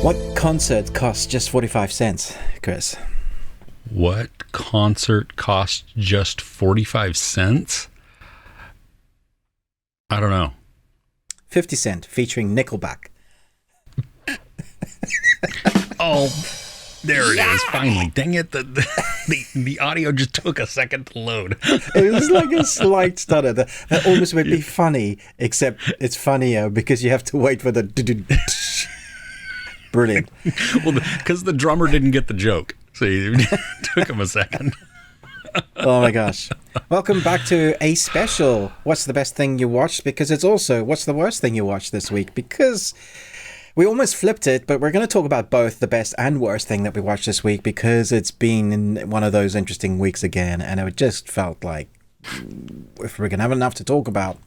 What concert costs just 45 cents, Chris? What concert costs just 45 cents? I don't know. 50 Cent featuring Nickelback. Oh, there it is. Finally. Dang it. The audio just took a second to load. It was like a slight stutter. That almost would be funny, except it's funnier because you have to wait for the... Brilliant. Well, because the drummer didn't get the joke. So it took him a second. Oh my gosh. Welcome back to a special What's the Best Thing You Watched? Because it's also What's the Worst Thing You Watched this week? Because we almost flipped it, but we're going to talk about both the best and worst thing that we watched this week because it's been one of those interesting weeks again. And it just felt like if we're going to have enough to talk about,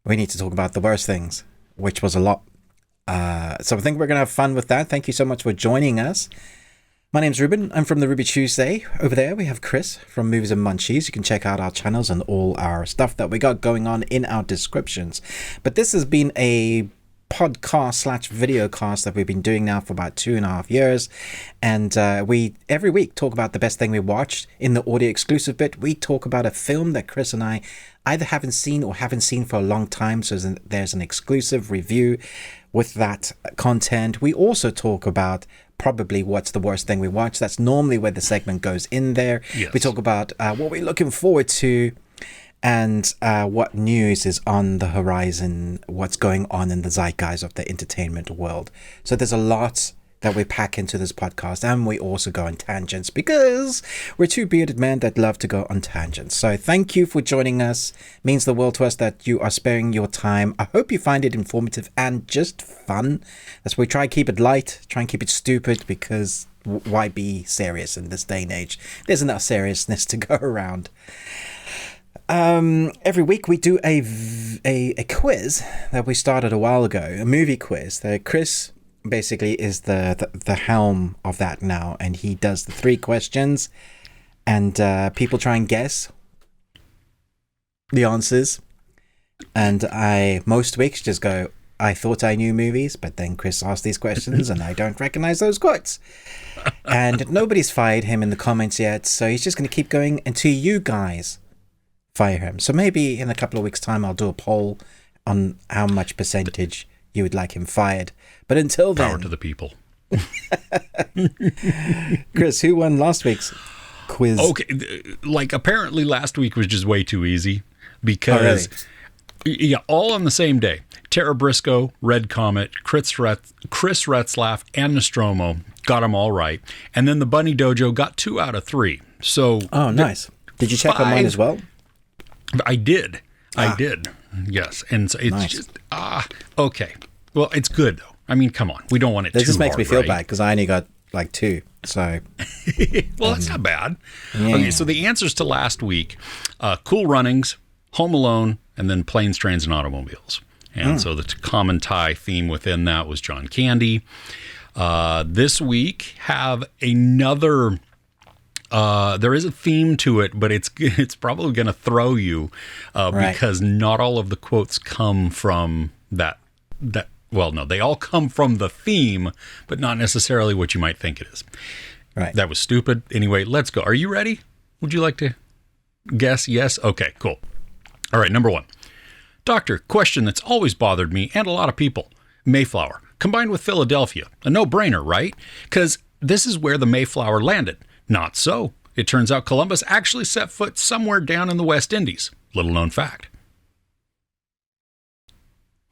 we need to talk about the worst things, which was a lot. So I think we're going to have fun with that. Thank you so much for joining us. My name's Ruben. I'm from the Ruby Tuesday. Over there we have Chris from Movies and Munchies. You can check out our channels and all our stuff that we got going on in our descriptions. But this has been a podcast / video cast that we've been doing now for about 2.5 years. And we every week talk about the best thing we watched. In the audio exclusive bit, we talk about a film that Chris and I either haven't seen or haven't seen for a long time. So there's an exclusive review with that content. We also talk about probably what's the worst thing we watched. That's normally where the segment goes in there. Yes. We talk about what we're looking forward to and what news is on the horizon, what's going on in the zeitgeist of the entertainment world. So there's a lot that we pack into this podcast, and we also go on tangents because we're two bearded men that love to go on tangents. So thank you for joining us. It means the world to us that you are sparing your time. I hope you find it informative and just fun. That's why we try and keep it light, try and keep it stupid, because why be serious in this day and age? There's enough seriousness to go around. Every week we do a quiz that we started a while ago, a movie quiz that Chris basically is the helm of that now, and he does the 3 questions, and people try and guess the answers, and I most weeks just go, I thought I knew movies, but then Chris asked these questions and I don't recognize those quotes, and nobody's fired him in the comments yet, so he's just going to keep going until you guys fire him. So maybe in a couple of weeks time I'll do a poll on how much percentage you would like him fired. But until then, Power to the people. Chris, who won last week's quiz? Okay, like apparently last week was just way too easy because, yeah, all on the same day. Tara Briscoe, Red Comet, Chris Retzlaff, and Nostromo got them all right. And then the Bunny Dojo got 2 out of 3. So, oh, nice. Did you check on mine as well? I did. I did. Yes. And so it's nice. just, okay. Well, it's good, though. I mean, come on. We don't want it too hard, This just makes me feel right? bad because I only got like 2. So, well, that's not bad. Yeah. Okay, so the answers to last week, Cool Runnings, Home Alone, and then Planes, Trains, and Automobiles. And so the common tie theme within that was John Candy. This week have another... there is a theme to it, but it's probably going to throw you because not all of the quotes come from that. Well, no, they all come from the theme, but not necessarily what you might think it is. Right. That was stupid. Anyway, let's go. Are you ready? Would you like to guess? Yes? Okay, cool. All right, number 1. Doctor, question that's always bothered me and a lot of people. Mayflower, combined with Philadelphia. A no-brainer, right? Because this is where the Mayflower landed. Not so. It turns out Columbus actually set foot somewhere down in the West Indies. Little known fact.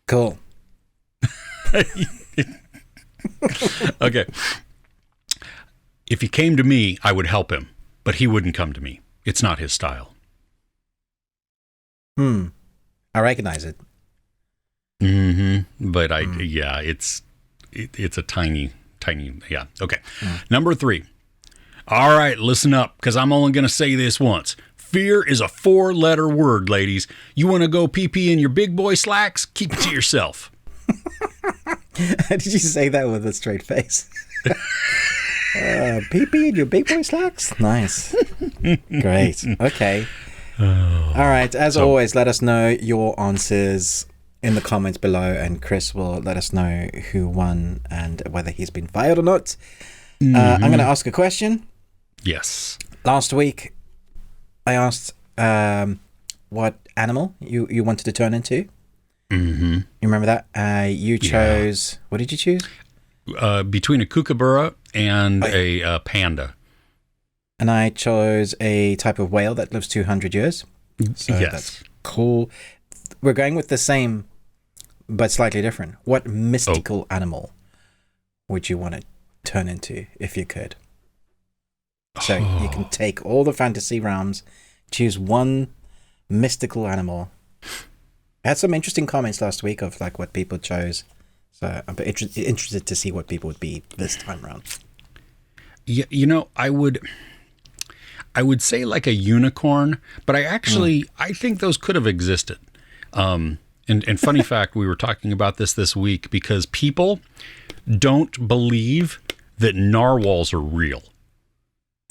Cool. Okay. If he came to me, I would help him, but he wouldn't come to me. It's not his style. I recognize it. But yeah, it's a tiny, yeah. Okay. Number 3. All right, listen up, because I'm only going to say this once. Fear is a 4-letter word, ladies. You want to go pee-pee in your big boy slacks? Keep it to yourself. Did you say that with a straight face? Pee-pee in your big boy slacks? Nice. Great. Okay. All right. As always, let us know your answers in the comments below, and Chris will let us know who won and whether he's been fired or not. I'm going to ask a question. Yes. Last week, I asked what animal you wanted to turn into. Mm-hmm. You remember that? You chose... What did you choose? Between a kookaburra and a panda. And I chose a type of whale that lives 200 years. So that's cool. We're going with the same, but slightly different. What mystical animal would you want to turn into if you could? So you can take all the fantasy realms, choose one mystical animal. I had some interesting comments last week of like what people chose. So I'm interested to see what people would be this time around. Yeah, you know, I would say like a unicorn, but I think those could have existed. And funny fact, we were talking about this week because people don't believe that narwhals are real.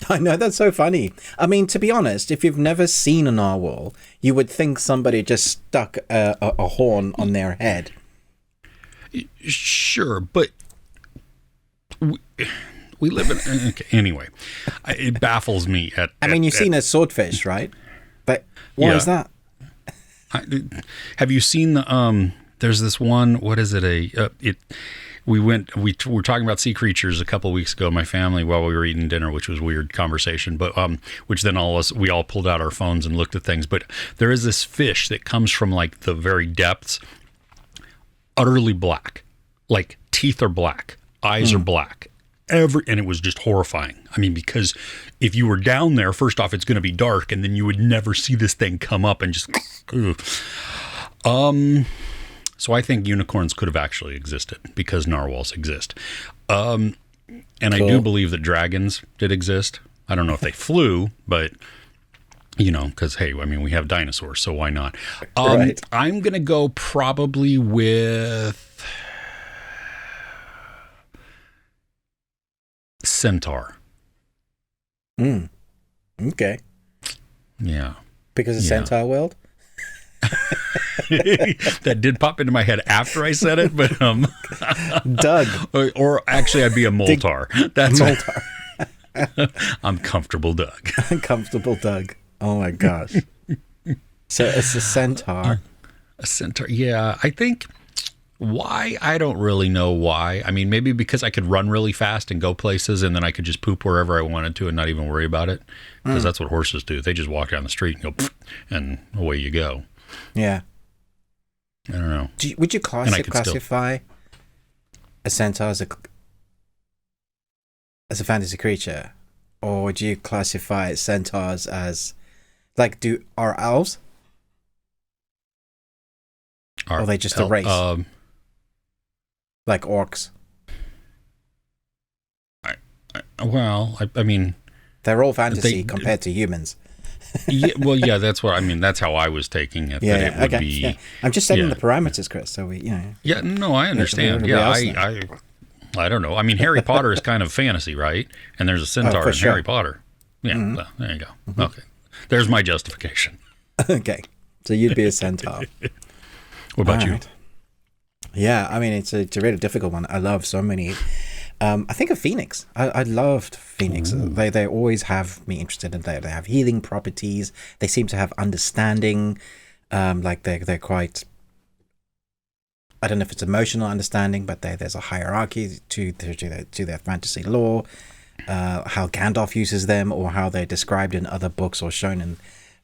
I know, that's so funny. I mean, to be honest, if you've never seen a narwhal, you would think somebody just stuck a horn on their head. Sure, but we live in... Okay, anyway, it baffles me. You've seen a swordfish, right? But why is that? Have you seen the... there's this one... What is it? We were talking about sea creatures a couple of weeks ago, my family, while we were eating dinner, which was a weird conversation, but which then we all pulled out our phones and looked at things. But there is this fish that comes from like the very depths, utterly black, like teeth are black, eyes are black, and it was just horrifying. I mean, because if you were down there, first off, it's going to be dark, and then you would never see this thing come up and just. So I think unicorns could have actually existed because narwhals exist. And cool. I do believe that dragons did exist. I don't know if they flew, but, because, hey, I mean, we have dinosaurs, so why not? Right. I'm going to go probably with centaur. Okay. Yeah. Because of Centaur World? That did pop into my head after I said it, but Doug, or actually, I'd be a Moltar. That's Moltar. I'm comfortable, Doug. Comfortable, Doug. Oh my gosh! So it's a centaur. A centaur, yeah. I think why I don't really know why. I mean, maybe because I could run really fast and go places, and then I could just poop wherever I wanted to and not even worry about it. Because that's what horses do. They just walk down the street and go, and away you go. Yeah. I don't know. Would you classify a centaur as a fantasy creature? Or would you classify centaurs as, like, are elves? Or are they just a race? Like orcs? I mean... They're all fantasy compared to humans. Yeah, that's what I mean. That's how I was taking it. Yeah, that it would be. Yeah. I'm just setting the parameters, Chris. So Yeah, no, I understand. Yeah, I don't know. I mean, Harry Potter is kind of fantasy, right? And there's a centaur in Harry Potter. Yeah, well, there you go. Mm-hmm. Okay, there's my justification. Okay, so you'd be a centaur. What about you? Yeah, I mean, it's a really difficult one. I love so many. I think of Phoenix. I loved Phoenix. Ooh. They always have me interested in that. They have healing properties. They seem to have understanding. Like they're quite. I don't know if it's emotional understanding, but there's a hierarchy to their fantasy lore. How Gandalf uses them, or how they're described in other books or shown, and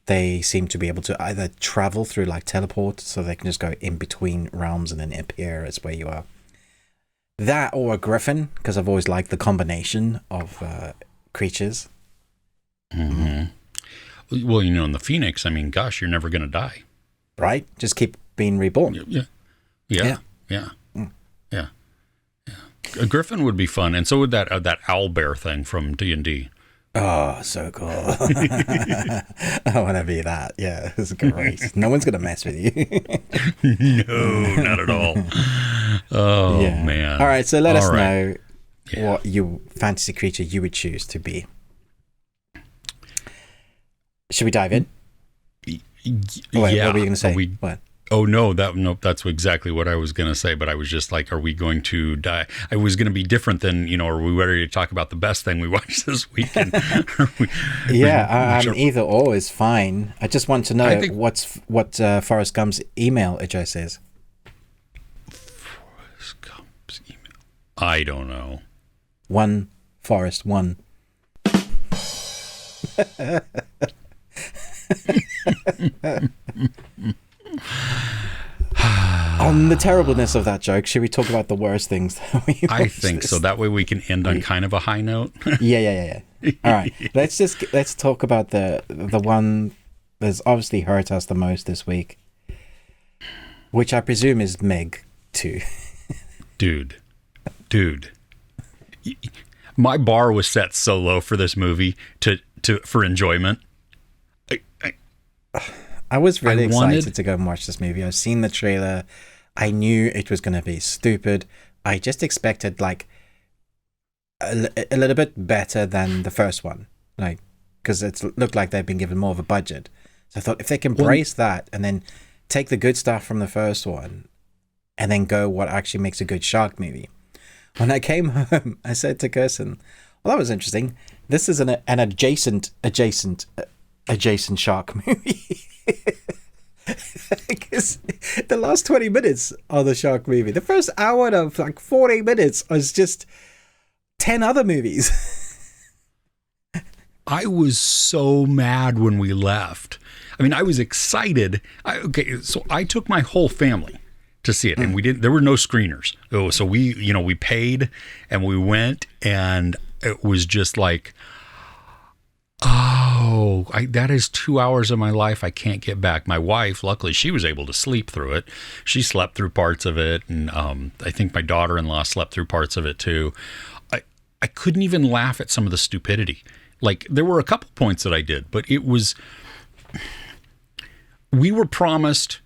they seem to be able to either travel through like teleport, so they can just go in between realms and then appear as where you are. That or a griffin, because I've always liked the combination of creatures. Mm-hmm. Well, in the Phoenix, I mean, gosh, you're never going to die. Right? Just keep being reborn. Yeah. A griffin would be fun, and so would that owlbear thing from D&D. Oh, so cool. I want to be that. Yeah, it's great. No one's going to mess with you. No, not at all. Oh, yeah. Man. All right, so let us know what your fantasy creature you would choose to be. Should we dive in? Yeah. What were you going to say? What? Oh no, that's exactly what I was going to say. But I was just like, are we going to die? I was going to be different than, are we ready to talk about the best thing we watched this weekend? Either or is fine. I just want to know what Forrest Gump's email address is. Forrest Gump's email. I don't know. One Forrest one. On the terribleness of that joke, should we talk about the worst things that we watched? I think so. That way we can end on kind of a high note. Yeah. All right. Let's talk about the one that's obviously hurt us the most this week, which I presume is Meg 2. Dude. My bar was set so low for this movie for enjoyment. I was really excited to go and watch this movie. I've seen the trailer. I knew it was going to be stupid. I just expected like a little bit better than the first one, like because it looked like they've been given more of a budget. So I thought if they can embrace that and then take the good stuff from the first one and then go what actually makes a good shark movie. When I came home, I said to Kirsten, "Well, that was interesting. This is an adjacent shark movie." Because the last 20 minutes are the shark movie. The first hour of like 40 minutes was just 10 other movies. I was so mad when we left. I mean, I was excited. So I took my whole family to see it, and there were no screeners. So we paid and we went, and it was just like, that is 2 hours of my life I can't get back. My wife, luckily, she was able to sleep through it. She slept through parts of it, and I think my daughter-in-law slept through parts of it too. I couldn't even laugh at some of the stupidity. Like, there were a couple points that I did, but we were promised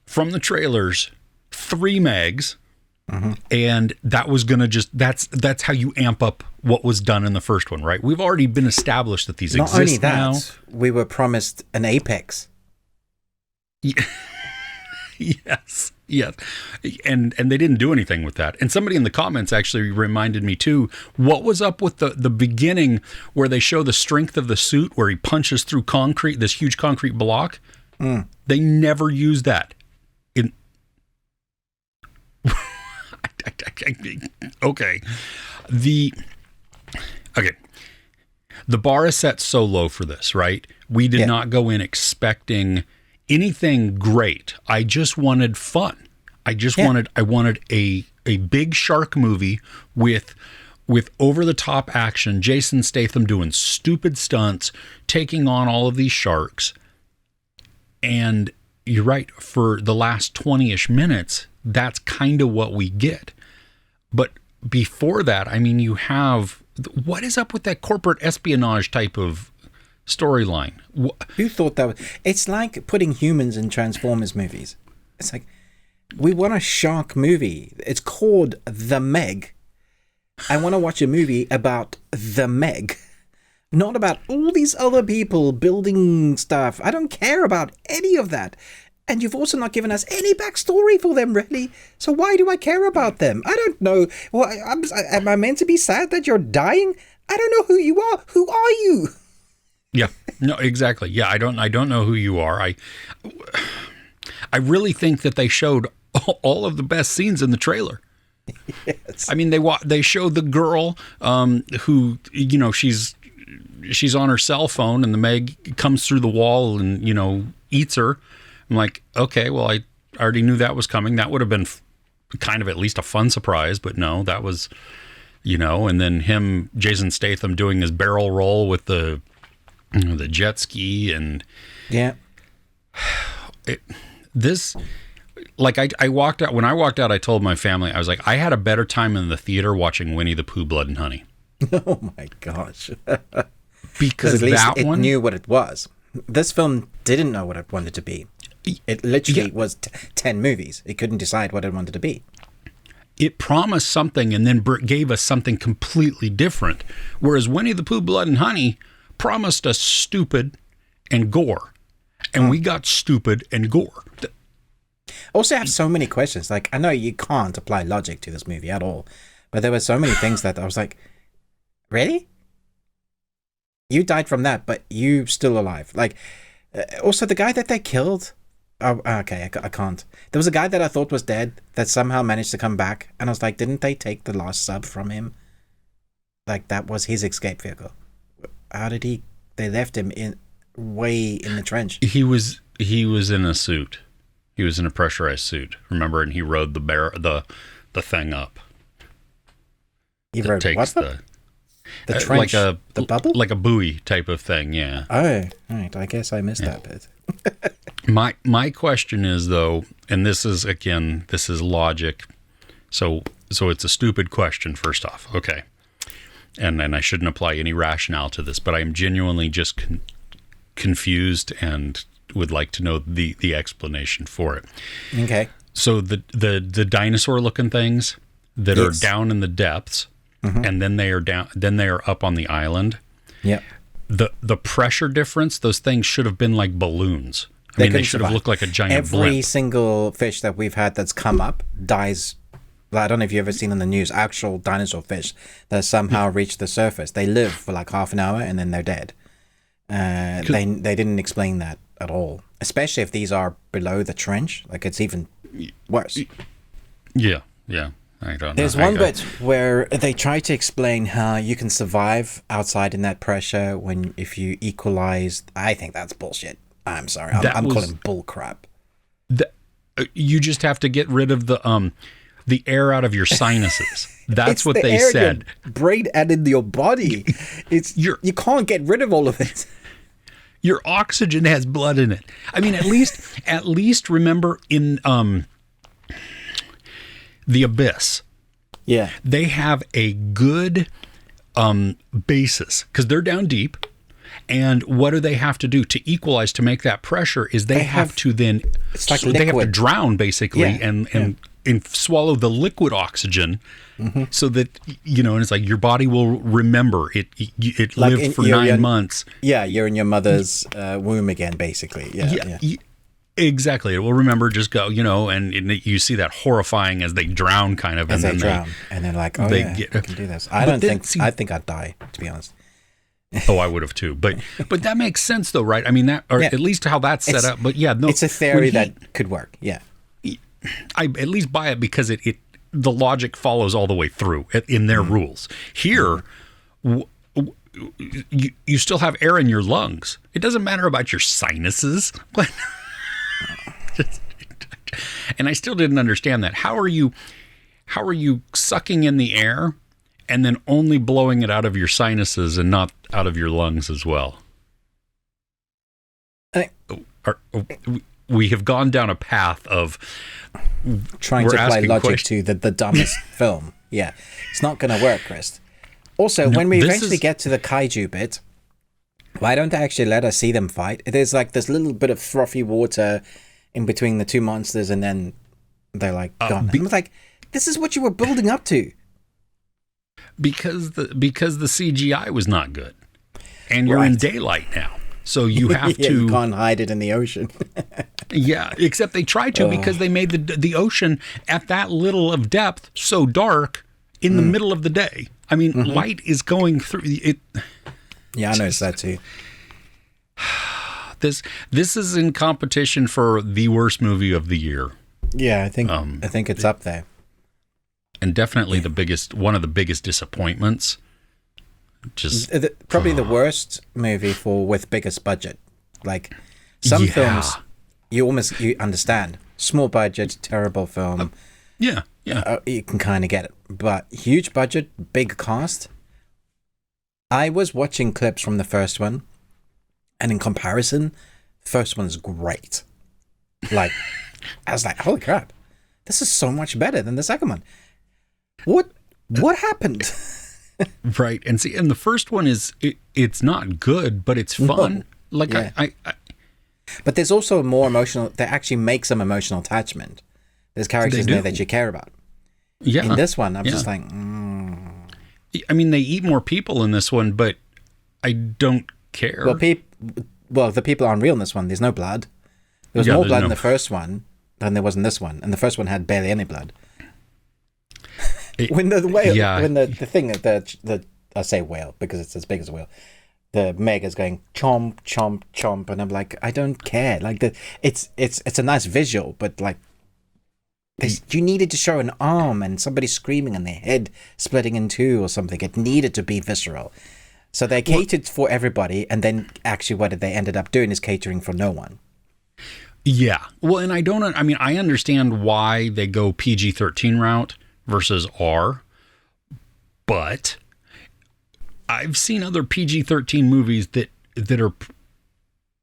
from the trailers 3 Megs, and that was gonna that's how you amp up what was done in the first one, right? We've already been established that these exist now. Not only that, we were promised an apex. Yes. And they didn't do anything with that. And somebody in the comments actually reminded me too, what was up with the beginning where they show the strength of the suit where he punches through concrete, this huge concrete block? They never used that. Okay. The bar is set so low for this, right? We did not go in expecting anything great. I just wanted fun. I wanted a big shark movie with over the top action, Jason Statham doing stupid stunts, taking on all of these sharks. And you're right, for the last 20-ish minutes, that's kind of what we get. But before that, I mean, you have, what is up with that corporate espionage type of storyline? Who thought that it's like putting humans in Transformers movies. It's like, we want a shark movie. It's called The Meg. I want to watch a movie about The Meg, not about all these other people building stuff. I don't care about any of that. And you've also not given us any backstory for them, really. So why do I care about them? I don't know. Well, am I meant to be sad that you're dying? I don't know who you are. Who are you? Yeah, no, exactly. Yeah, I don't know who you are. I really think that they showed all of the best scenes in the trailer. Yes. I mean, they showed the girl who, she's on her cell phone and the Meg comes through the wall and, eats her. I'm like, okay, well, I already knew that was coming. That would have been kind of at least a fun surprise, but no, that was, and then Jason Statham doing his barrel roll with the jet ski and I walked out. When I walked out, I told my family, I was like, I had a better time in the theater watching Winnie the Pooh, Blood and Honey. Oh my gosh. Because at least it knew what it was. This film didn't know what it wanted to be. It literally was 10 movies. It couldn't decide what it wanted to be. It promised something and then gave us something completely different. Whereas Winnie the Pooh, Blood and Honey promised us stupid and gore. And we got stupid and gore. Also, I have so many questions. Like, I know you can't apply logic to this movie at all, but there were so many things that I was like, really? You died from that, but you still alive. Like, also the guy that they killed. Oh, okay, I can't. There was a guy that I thought was dead that somehow managed to come back, and I was like, didn't they take the last sub from him? Like, that was his escape vehicle. How did he? They left him way in the trench. He was in a suit. He was in a pressurized suit. Remember, and he rode the thing up. He rode what? The trench, like the bubble, like a buoy type of thing. Yeah. Oh, right. I guess I missed that bit. My question is though, and this is logic. So it's a stupid question. First off, okay, and I shouldn't apply any rationale to this, but I am genuinely just confused and would like to know the explanation for it. Okay. So the dinosaur looking things that are down in the depths. Mm-hmm. And then they are down. Then they are up on the island. Yeah. The pressure difference. Those things should have been like balloons. They should have looked like a giant Every blimp. single fish that we've had that's come up dies. I don't know if you've ever seen on the news actual dinosaur fish that somehow reach the surface. They live for like half an hour and then they're dead. They didn't explain that at all. Especially if these are below the trench. Like, it's even worse. Yeah. Yeah. I don't know. There's one bit where they try to explain how you can survive outside in that pressure if you equalize. I think that's bullshit. I'm sorry. I'm calling bull crap. You just have to get rid of the air out of your sinuses. That's what they said. Your brain and in your body. You can't get rid of all of it. Your oxygen has blood in it. I mean, at least remember in The Abyss. Yeah. They have a good basis because they're down deep. And what do they have to do to equalize to make that pressure is they have to then it's like they have to drown basically and swallow the liquid oxygen so that, and it's like your body will remember it like lived for 9 months. Yeah, you're in your mother's womb again, basically. Yeah. Exactly. It will remember, just go, and you see that horrifying as they drown kind of. As they drown. And they're like, I can do this. I think I'd die, to be honest. Oh, I would have too. But that makes sense though, right? I mean, at least how that's set up. But yeah, no. It's a theory that could work. Yeah. I at least buy it because the logic follows all the way through in their rules. Here, you still have air in your lungs. It doesn't matter about your sinuses. And I still didn't understand that. How are you sucking in the air and then only blowing it out of your sinuses and not out of your lungs as well? We have gone down a path of trying to apply logic to the dumbest film. Yeah, it's not going to work, Chris. Also, when we eventually get to the kaiju bit, why don't they actually let us see them fight? There's like this little bit of frothy water in between the two monsters, and then they're like gone. I'm like, this is what you were building up to. Because the CGI was not good, and you're in daylight now, so you have to. You can't hide it in the ocean. Yeah, except they tried to because they made the ocean at that little of depth so dark in the middle of the day. I mean, light is going through it. Yeah, I noticed that too. This is in competition for the worst movie of the year. Yeah, I think it's up there. And definitely one of the biggest disappointments. Just probably the worst movie with biggest budget. Like some films, you understand small budget, terrible film. You can kind of get it, but huge budget, big cast. I was watching clips from the first one, and in comparison, first one's great. Like, I was like, holy crap, this is so much better than the second one. What happened? Right. And see, and the first one it's not good, but it's fun. No. Like I but there's also a more emotional, they actually make some emotional attachment. There's characters there that you care about. Yeah. In this one, I'm just like, I mean, they eat more people in this one, but I don't care. Well, the people aren't real in this one. There's no blood. There was more blood in the first one. than there was in this one. And the first one had barely any blood. When the whale, when the thing, the I say whale because it's as big as a whale. The Meg is going chomp, chomp, chomp, and I'm like, I don't care. Like it's a nice visual, but like, you needed to show an arm and somebody screaming and their head splitting in two or something. It needed to be visceral. So they catered for everybody, and then actually what they ended up doing is catering for no one. Yeah. Well, and I understand why they go PG-13 route versus R, but I've seen other PG-13 movies that are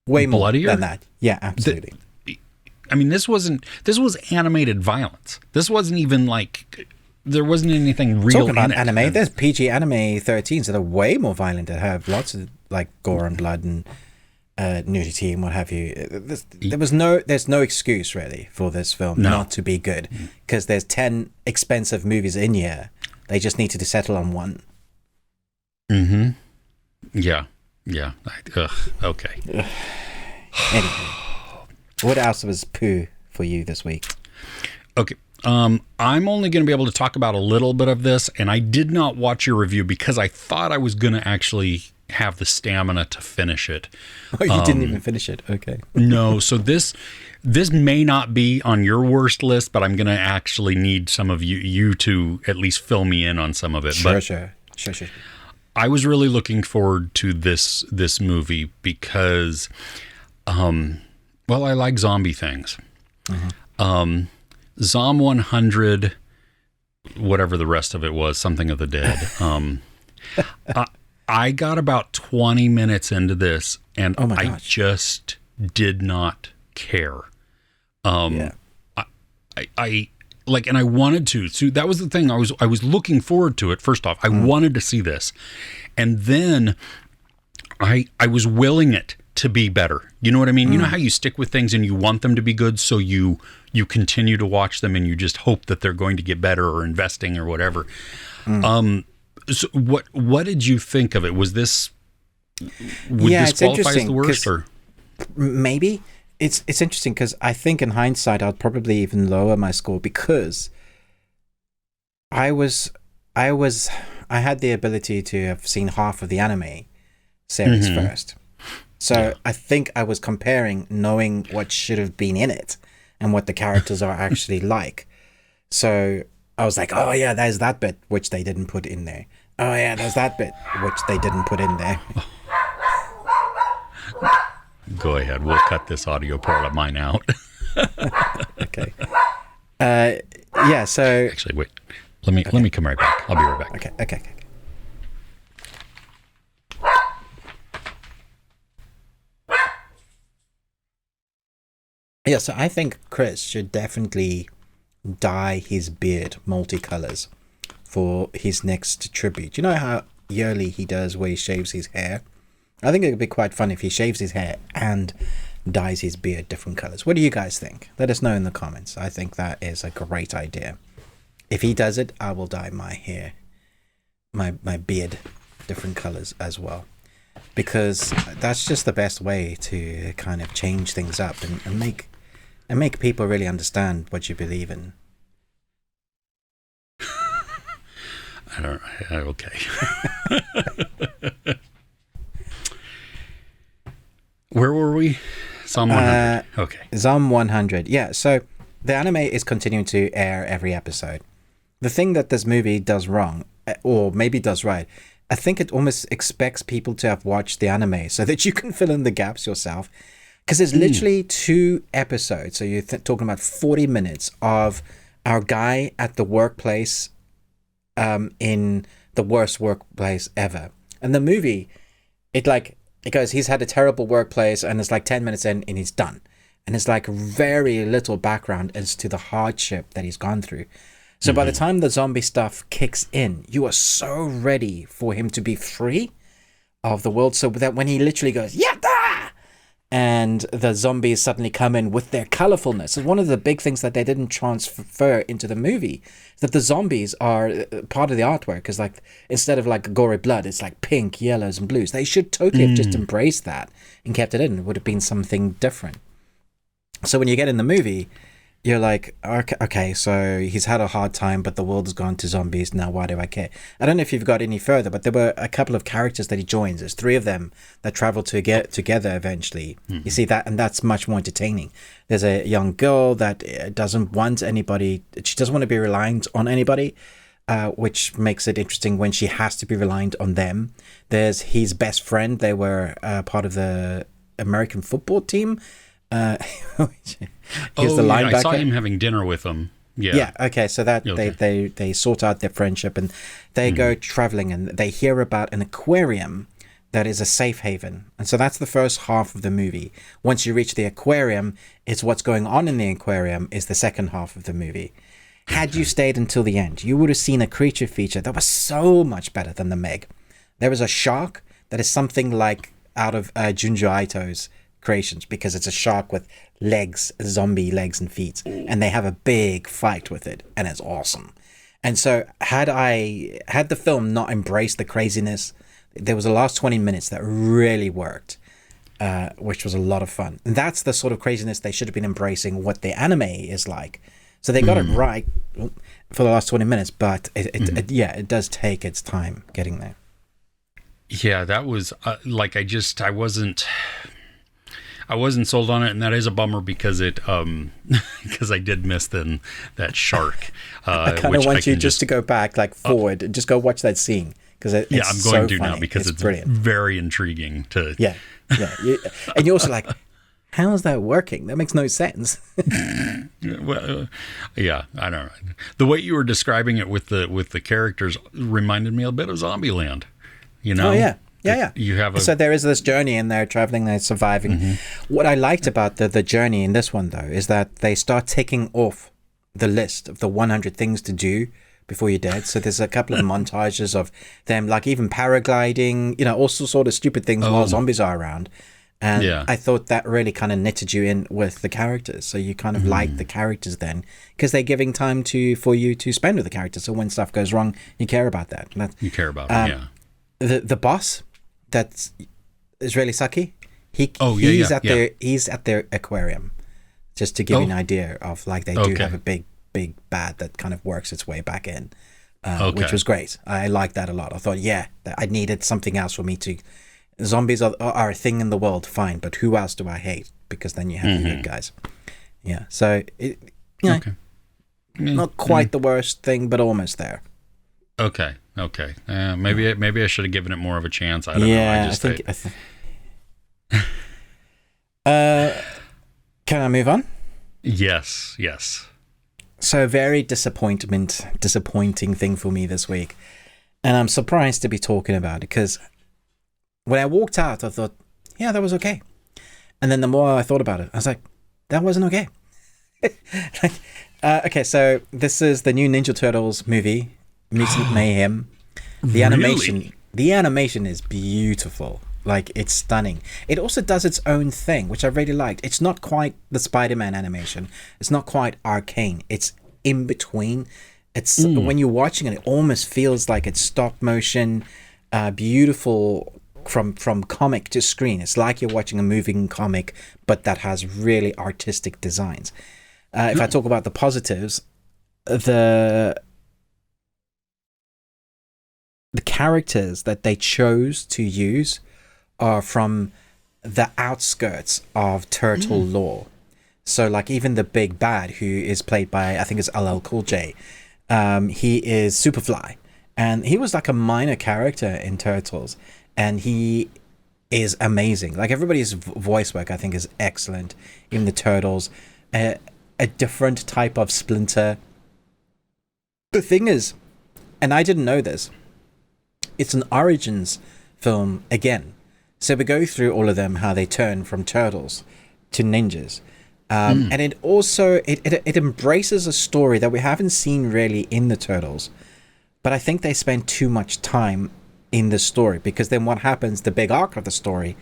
way more bloodier than that. Yeah, absolutely. This was animated violence. This wasn't even like, there wasn't anything real Talking about in it. anime, there's PG anime 13s that are way more violent, that have lots of like gore and blood and nudity and what have you. There's no excuse really for this film not to be good, because there's 10 expensive movies in here. They just needed to settle on one. Mm-hmm. Yeah. Okay. Anyway, what else was poo for you this week? Okay. I'm only going to be able to talk about a little bit of this, and I did not watch your review because I thought I was going to actually have the stamina to finish it. Oh, you didn't even finish it. Okay. No. So this may not be on your worst list, but I'm going to actually need some of you to at least fill me in on some of it. Sure. I was really looking forward to this movie because, I like zombie things. Mm-hmm. Zom 100, whatever the rest of it was, something of the dead. I got about 20 minutes into this, and I just did not care. I and I wanted to. So that was the thing. I was looking forward to it. First off, I wanted to see this, and then I was willing it to be better. You know what I mean? You know how you stick with things and you want them to be good, so you continue to watch them and you just hope that they're going to get better, or investing or whatever. So what did you think of it? Was this would this qualify as the worst, or maybe? It's interesting because I think in hindsight I'd probably even lower my score, because I had the ability to have seen half of the anime series first. So I think I was comparing, knowing what should have been in it and what the characters are actually like. So I was like, oh yeah, there's that bit which they didn't put in there. Oh yeah, there's that bit which they didn't put in there. Go ahead. We'll cut this audio part of mine out. Okay. Yeah, so... Actually, wait. Let me come right back. I'll be right back. Okay. Yeah, so I think Chris should definitely dye his beard multicolors for his next tribute. You know how yearly he does where he shaves his hair? I think it would be quite fun if he shaves his hair and dyes his beard different colors. What do you guys think? Let us know in the comments. I think that is a great idea. If he does it, I will dye my hair, my beard different colors as well. Because that's just the best way to kind of change things up and make people really understand what you believe in. Okay. Where were we? Zom 100. Okay. Zom 100. Yeah, so the anime is continuing to air every episode. The thing that this movie does wrong, or maybe does right, I think it almost expects people to have watched the anime so that you can fill in the gaps yourself. Because there's literally 2 episodes, so you're talking about 40 minutes of our guy at the workplace, in the worst workplace ever. And the movie, it goes, he's had a terrible workplace, and it's like 10 minutes in and he's done. And it's like very little background as to the hardship that he's gone through. So by the time the zombie stuff kicks in, you are so ready for him to be free of the world, so that when he literally goes, Yatta! And the zombies suddenly come in with their colorfulness. And one of the big things that they didn't transfer into the movie is that the zombies are part of the artwork. Is like, instead of like gory blood, it's like pink, yellows, and blues. They should totally have just embraced that and kept it in. It would have been something different. So when you get in the movie, you're like, okay, so he's had a hard time, but the world has gone to zombies. Now, why do I care? I don't know if you've got any further, but there were a couple of characters that he joins. There's three of them that travel to get together eventually. You see that, and that's much more entertaining. There's a young girl that doesn't want anybody. She doesn't want to be reliant on anybody, which makes it interesting when she has to be reliant on them. There's his best friend. They were part of the American football team. He's the linebacker. I saw him having dinner with them. Yeah. Okay. So that Okay. they sort out their friendship and they go traveling and they hear about an aquarium that is a safe haven. And so that's the first half of the movie. Once you reach the aquarium, it's what's going on in the aquarium is the second half of the movie. Had you stayed until the end, you would have seen a creature feature that was so much better than the Meg. There was a shark that is something like out of Junji Ito's creations, because it's a shark with legs, zombie legs and feet, and they have a big fight with it, and it's awesome. And so had the film not embraced the craziness, there was the last 20 minutes that really worked, which was a lot of fun. And that's the sort of craziness they should have been embracing, what the anime is like. So they got it right for the last 20 minutes, but it does take its time getting there. Yeah, that was I wasn't sold on it, and that is a bummer because it because I did miss that shark. I kind of want you just to go back forward and just go watch that scene, because I'm going so to funny. Now because it's brilliant. Very intriguing to and you're also like, how is that working? That makes no sense. Well, yeah, I don't know. The way you were describing it with the characters reminded me a bit of Zombieland. You know? Oh yeah. You have so there is this journey and they're traveling, they're surviving. What I liked about the journey in this one, though, is that they start ticking off the list of the 100 things to do before you're dead. So there's a couple of montages of them, like even paragliding, all sort of stupid things while zombies are around. And I thought that really kind of knitted you in with the characters. So you kind of like the characters then, because they're giving time for you to spend with the characters. So when stuff goes wrong, you care about that. You care about it, yeah. The boss that's really sucky. He's at their aquarium, just to give you an idea of they do have a big bad that kind of works its way back in, which was great. I liked that a lot. I thought, I needed something else for me to. Zombies are a thing in the world, fine, but who else do I hate? Because then you have the good guys. Yeah, so not quite the worst thing, but almost there. Okay. Maybe I should have given it more of a chance. I don't know. I think. Can I move on? Yes. So very disappointing thing for me this week, and I'm surprised to be talking about it, because when I walked out, I thought, that was okay, and then the more I thought about it, I was like, that wasn't okay. Okay, so this is the new Ninja Turtles movie, Mutant Mayhem. The animation is beautiful. It's stunning. It also does its own thing, which I really liked. It's not quite the Spider-Man animation. It's not quite arcane. It's in between. It's when you're watching it, it almost feels like it's stop motion, beautiful from comic to screen. It's like you're watching a moving comic, but that has really artistic designs. If I talk about the positives, the characters that they chose to use are from the outskirts of turtle lore. So even the big bad, who is played by, I think it's LL Cool J, he is Superfly, and he was a minor character in Turtles, and he is amazing. Everybody's voice work, I think, is excellent. Even the Turtles, a different type of Splinter. The thing is, and I didn't know this, it's an Origins film again. So we go through all of them, how they turn from turtles to ninjas. And it also, it embraces a story that we haven't seen really in the Turtles. But I think they spend too much time in the story, because then what happens, the big arc of the story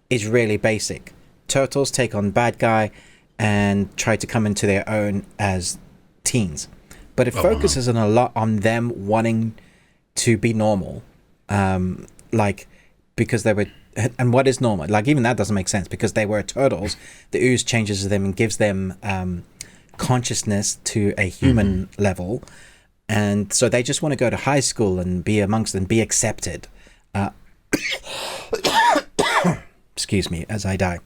is really basic. Turtles take on bad guy and try to come into their own as teens. But it focuses a lot on them wanting to be normal. Because they were, and what is normal? Even that doesn't make sense, because they were turtles. The ooze changes them and gives them consciousness to a human level, and so they just want to go to high school and be amongst and be accepted. Excuse me as I die.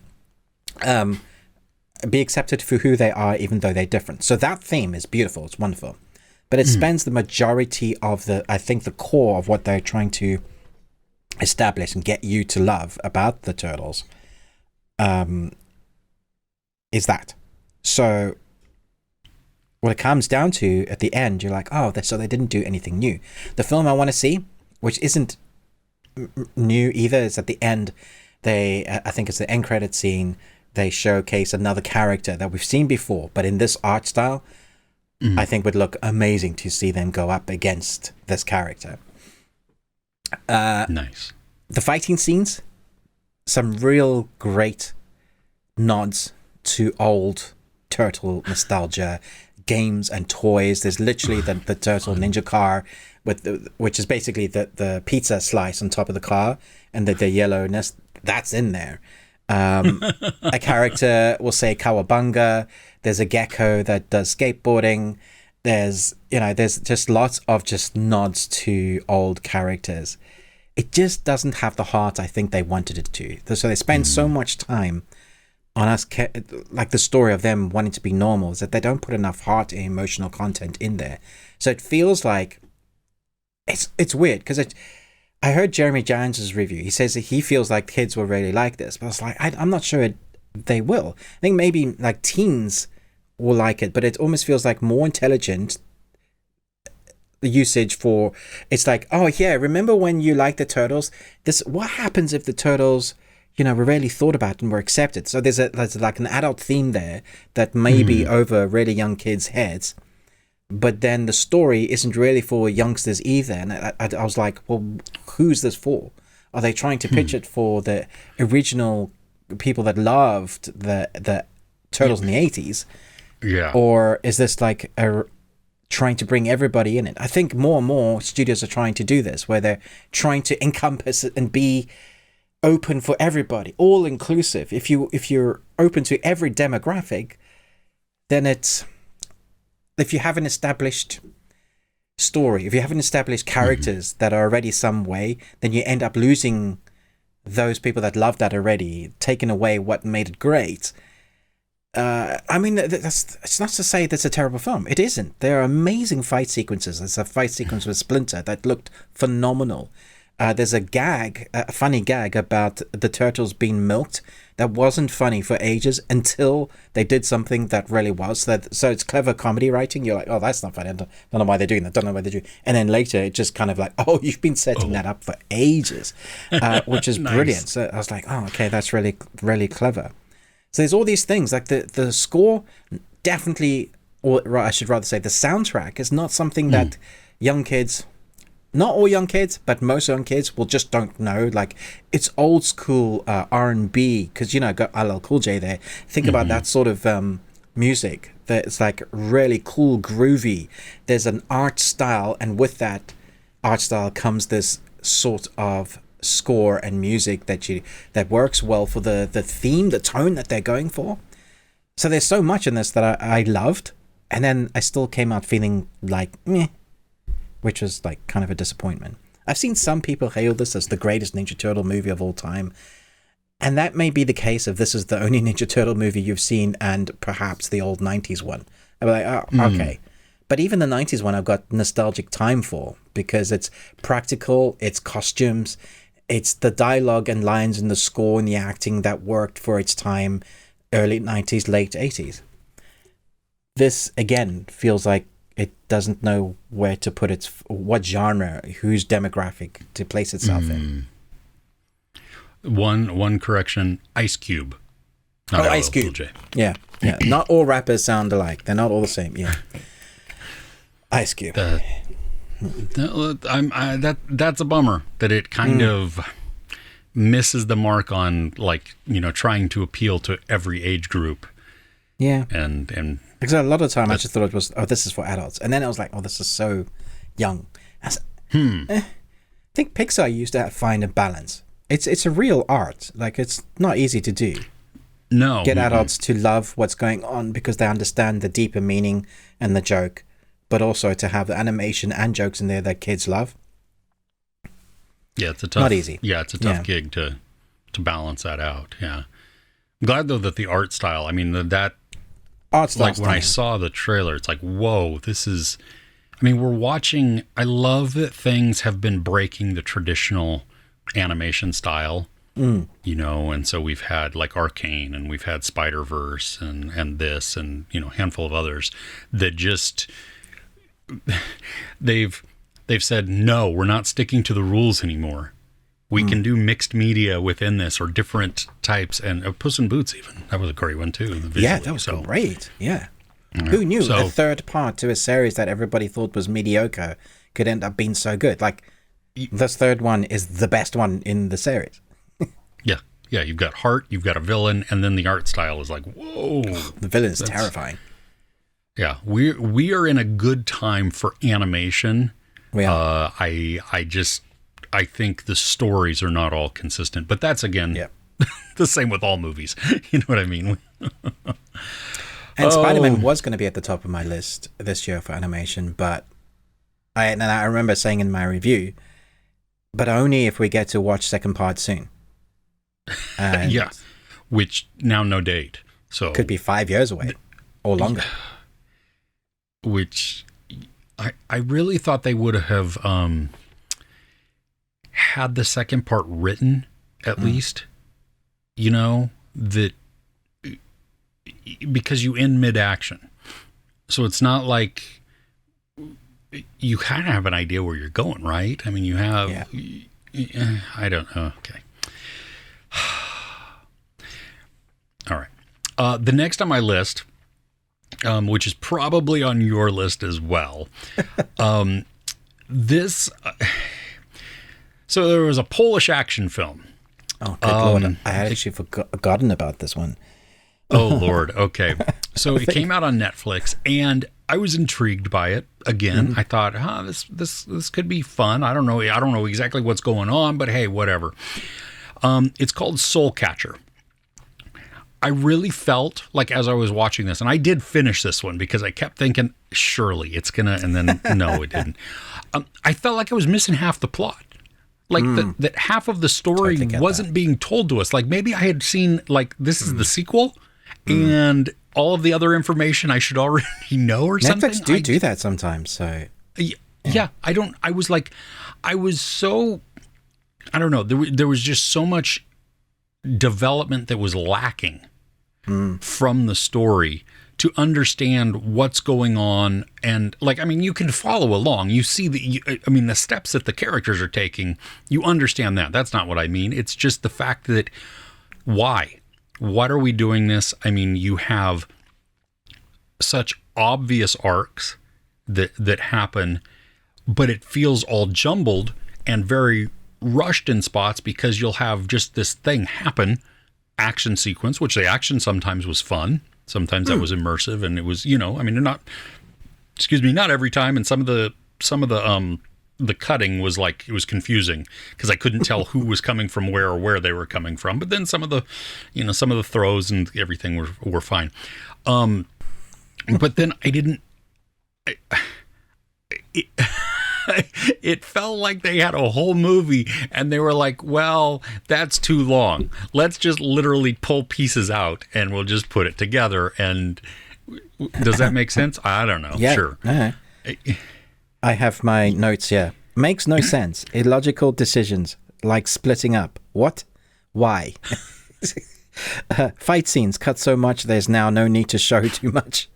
Be accepted for who they are, even though they're different. So that theme is beautiful. It's wonderful, but it spends the majority of the core of what they're trying to establish and get you to love about the Turtles. Is that so? What it comes down to at the end, you're like, oh, so they didn't do anything new. The film I want to see, which isn't new either, is at the end. I think it's the end credit scene. They showcase another character that we've seen before, but in this art style, I think would look amazing to see them go up against this character. Nice. The fighting scenes, some real great nods to old Turtle nostalgia, games and toys. There's literally the Turtle Ninja car, which is basically the pizza slice on top of the car, and the yellowness that's in there. A character will say Cowabunga. There's a gecko that does skateboarding. There's just lots of just nods to old characters. It just doesn't have the heart I think they wanted it to. So they spend so much time on us, like the story of them wanting to be normal, is that they don't put enough heart and emotional content in there. So it feels like it's weird, because I heard Jeremy Jones's review. He says that he feels like kids will really like this, but I was like, I'm not sure they will. I think maybe like teens will like it, but it almost feels like more intelligent usage for, it's like, oh yeah, remember when you liked the Turtles? What happens if the Turtles, were really thought about and were accepted? So there's like an adult theme there that may be over really young kids' heads, but then the story isn't really for youngsters either. And I was like, well, who's this for? Are they trying to pitch it for the original people that loved the Turtles in the 80s? Yeah. Or is this like trying to bring everybody in it? I think more and more studios are trying to do this, where they're trying to encompass it and be open for everybody, all inclusive. If you're open to every demographic, then if you have an established story, if you have an established characters that are already some way, then you end up losing those people that love that already, taking away what made it great. I mean, it's not to say that's a terrible film. It isn't. There are amazing fight sequences. There's a fight sequence with Splinter that looked phenomenal. There's a funny gag about the Turtles being milked that wasn't funny for ages until they did something that really was. So it's clever comedy writing. You're like, oh, that's not funny. I don't know why they're doing that. Don't know why they're doing. And then later, it just kind of like, oh, you've been setting that up for ages, which is nice. Brilliant. So I was like, oh, okay, that's really, really clever. So there's all these things, like the score definitely, or I should rather say the soundtrack is not something that young kids, not all young kids, but most young kids will just don't know. Like, it's old school R&B, because, got LL Cool J there. Think about that sort of music that's like really cool, groovy. There's an art style, and with that art style comes this sort of score and music that works well for the theme, the tone that they're going for. So there's so much in this that I loved, and then I still came out feeling like meh, which was like kind of a disappointment. I've seen some people hail this as the greatest Ninja Turtle movie of all time, and that may be the case if this is the only Ninja Turtle movie you've seen, and perhaps the old 90s one. I'd be like, oh, okay. But even the 90s one I've got nostalgic time for, because it's practical, it's costumes, it's the dialogue and lines and the score and the acting that worked for its time, early 90s, late 80s. This, again, feels like it doesn't know where to put what genre, whose demographic to place itself in. One correction, Ice Cube. Not Ice Cube. Yeah. Not all rappers sound alike. They're not all the same. Yeah. Ice Cube. That's a bummer that it kind of misses the mark on, like, trying to appeal to every age group. Yeah. And because a lot of the time I just thought it was, oh, this is for adults. And then I was like, oh, this is so young. I think Pixar used to find a balance. It's a real art. Like, it's not easy to do. No. get adults to love what's going on because they understand the deeper meaning and the joke, but also to have the animation and jokes in there that kids love. Yeah, it's a tough. Not easy. Yeah, it's a tough gig to balance that out. Yeah, I'm glad though that the art style. I mean, that art style. Like when I saw the trailer, it's like, whoa, this is. I mean, we're watching. I love that things have been breaking the traditional animation style. You know, and so we've had like Arcane, and we've had Spider-Verse, and this, and you know, a handful of others that just they've said no, we're not sticking to the rules anymore. We can do mixed media within this, or different types, and Puss in Boots even. That was a great one too. Yeah, that was great. Yeah. Who knew a third part to a series that everybody thought was mediocre could end up being so good? Like, this third one is the best one in the series. Yeah. Yeah, you've got heart, you've got a villain, and then the art style is like, whoa. The villain is terrifying. Yeah, we are in a good time for animation. We are. I think the stories are not all consistent, but that's again the same with all movies. You know what I mean? And Spider-Man was going to be at the top of my list this year for animation, but I remember saying in my review, but only if we get to watch second part soon. And yeah, which now no date, so could be 5 years away or longer. Which I really thought they would have had the second part written at least, you know, that because you end mid-action, so it's not like you kind of have an idea where you're going, right? I mean, you have I don't know. Okay. All right. The next on my list, which is probably on your list as well, so there was a Polish action film. Oh, good Lord. I had actually forgotten about this one. Oh, Lord. Okay. So it came out on Netflix, and I was intrigued by it. Again, I thought, this could be fun. I don't know exactly what's going on, but hey, whatever. It's called Soulcatcher. I really felt like as I was watching this, and I did finish this one because I kept thinking, surely it's gonna, and then no, it didn't. I felt like I was missing half the plot. Like that half of the story wasn't being told to us. Like maybe I had seen like this is the sequel, and all of the other information I should already know or something. Netflix do that sometimes. So yeah, I was so, I don't know. There was just so much development that was lacking from the story to understand what's going on. And like, I mean, you can follow along. You see the steps that the characters are taking, you understand that. That's not what I mean. It's just the fact that why are we doing this? I mean, you have such obvious arcs that happen, but it feels all jumbled and very rushed in spots because you'll have just this thing happen, action sequence, which the action sometimes was fun. Sometimes that was immersive, and it was, you know, I mean, not every time. And some of the cutting was like, it was confusing because I couldn't tell who was coming from where or where they were coming from. But then some of the throws and everything were fine. But then it felt like they had a whole movie and they were like, well, that's too long. Let's just literally pull pieces out and we'll just put it together. And does that make sense? I don't know. Yeah. Sure. I have my notes here. Makes no sense. Illogical decisions like splitting up. What? Why? Fight scenes cut so much there's now no need to show too much.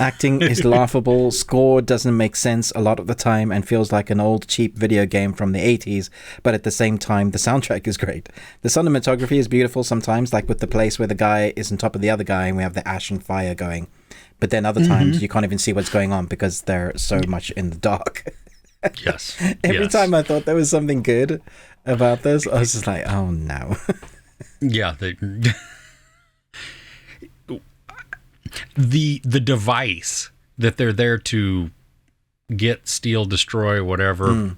Acting is laughable. Score doesn't make sense a lot of the time and feels like an old cheap video game from the 80s, but at the same time the soundtrack is great. The cinematography is beautiful sometimes, like with the place where the guy is on top of the other guy and we have the ash and fire going, but then other times you can't even see what's going on because they're so much in the dark. Yes. Every time I thought there was something good about this, I was just like, oh no. Yeah, the device that they're there to get, steal, destroy, whatever,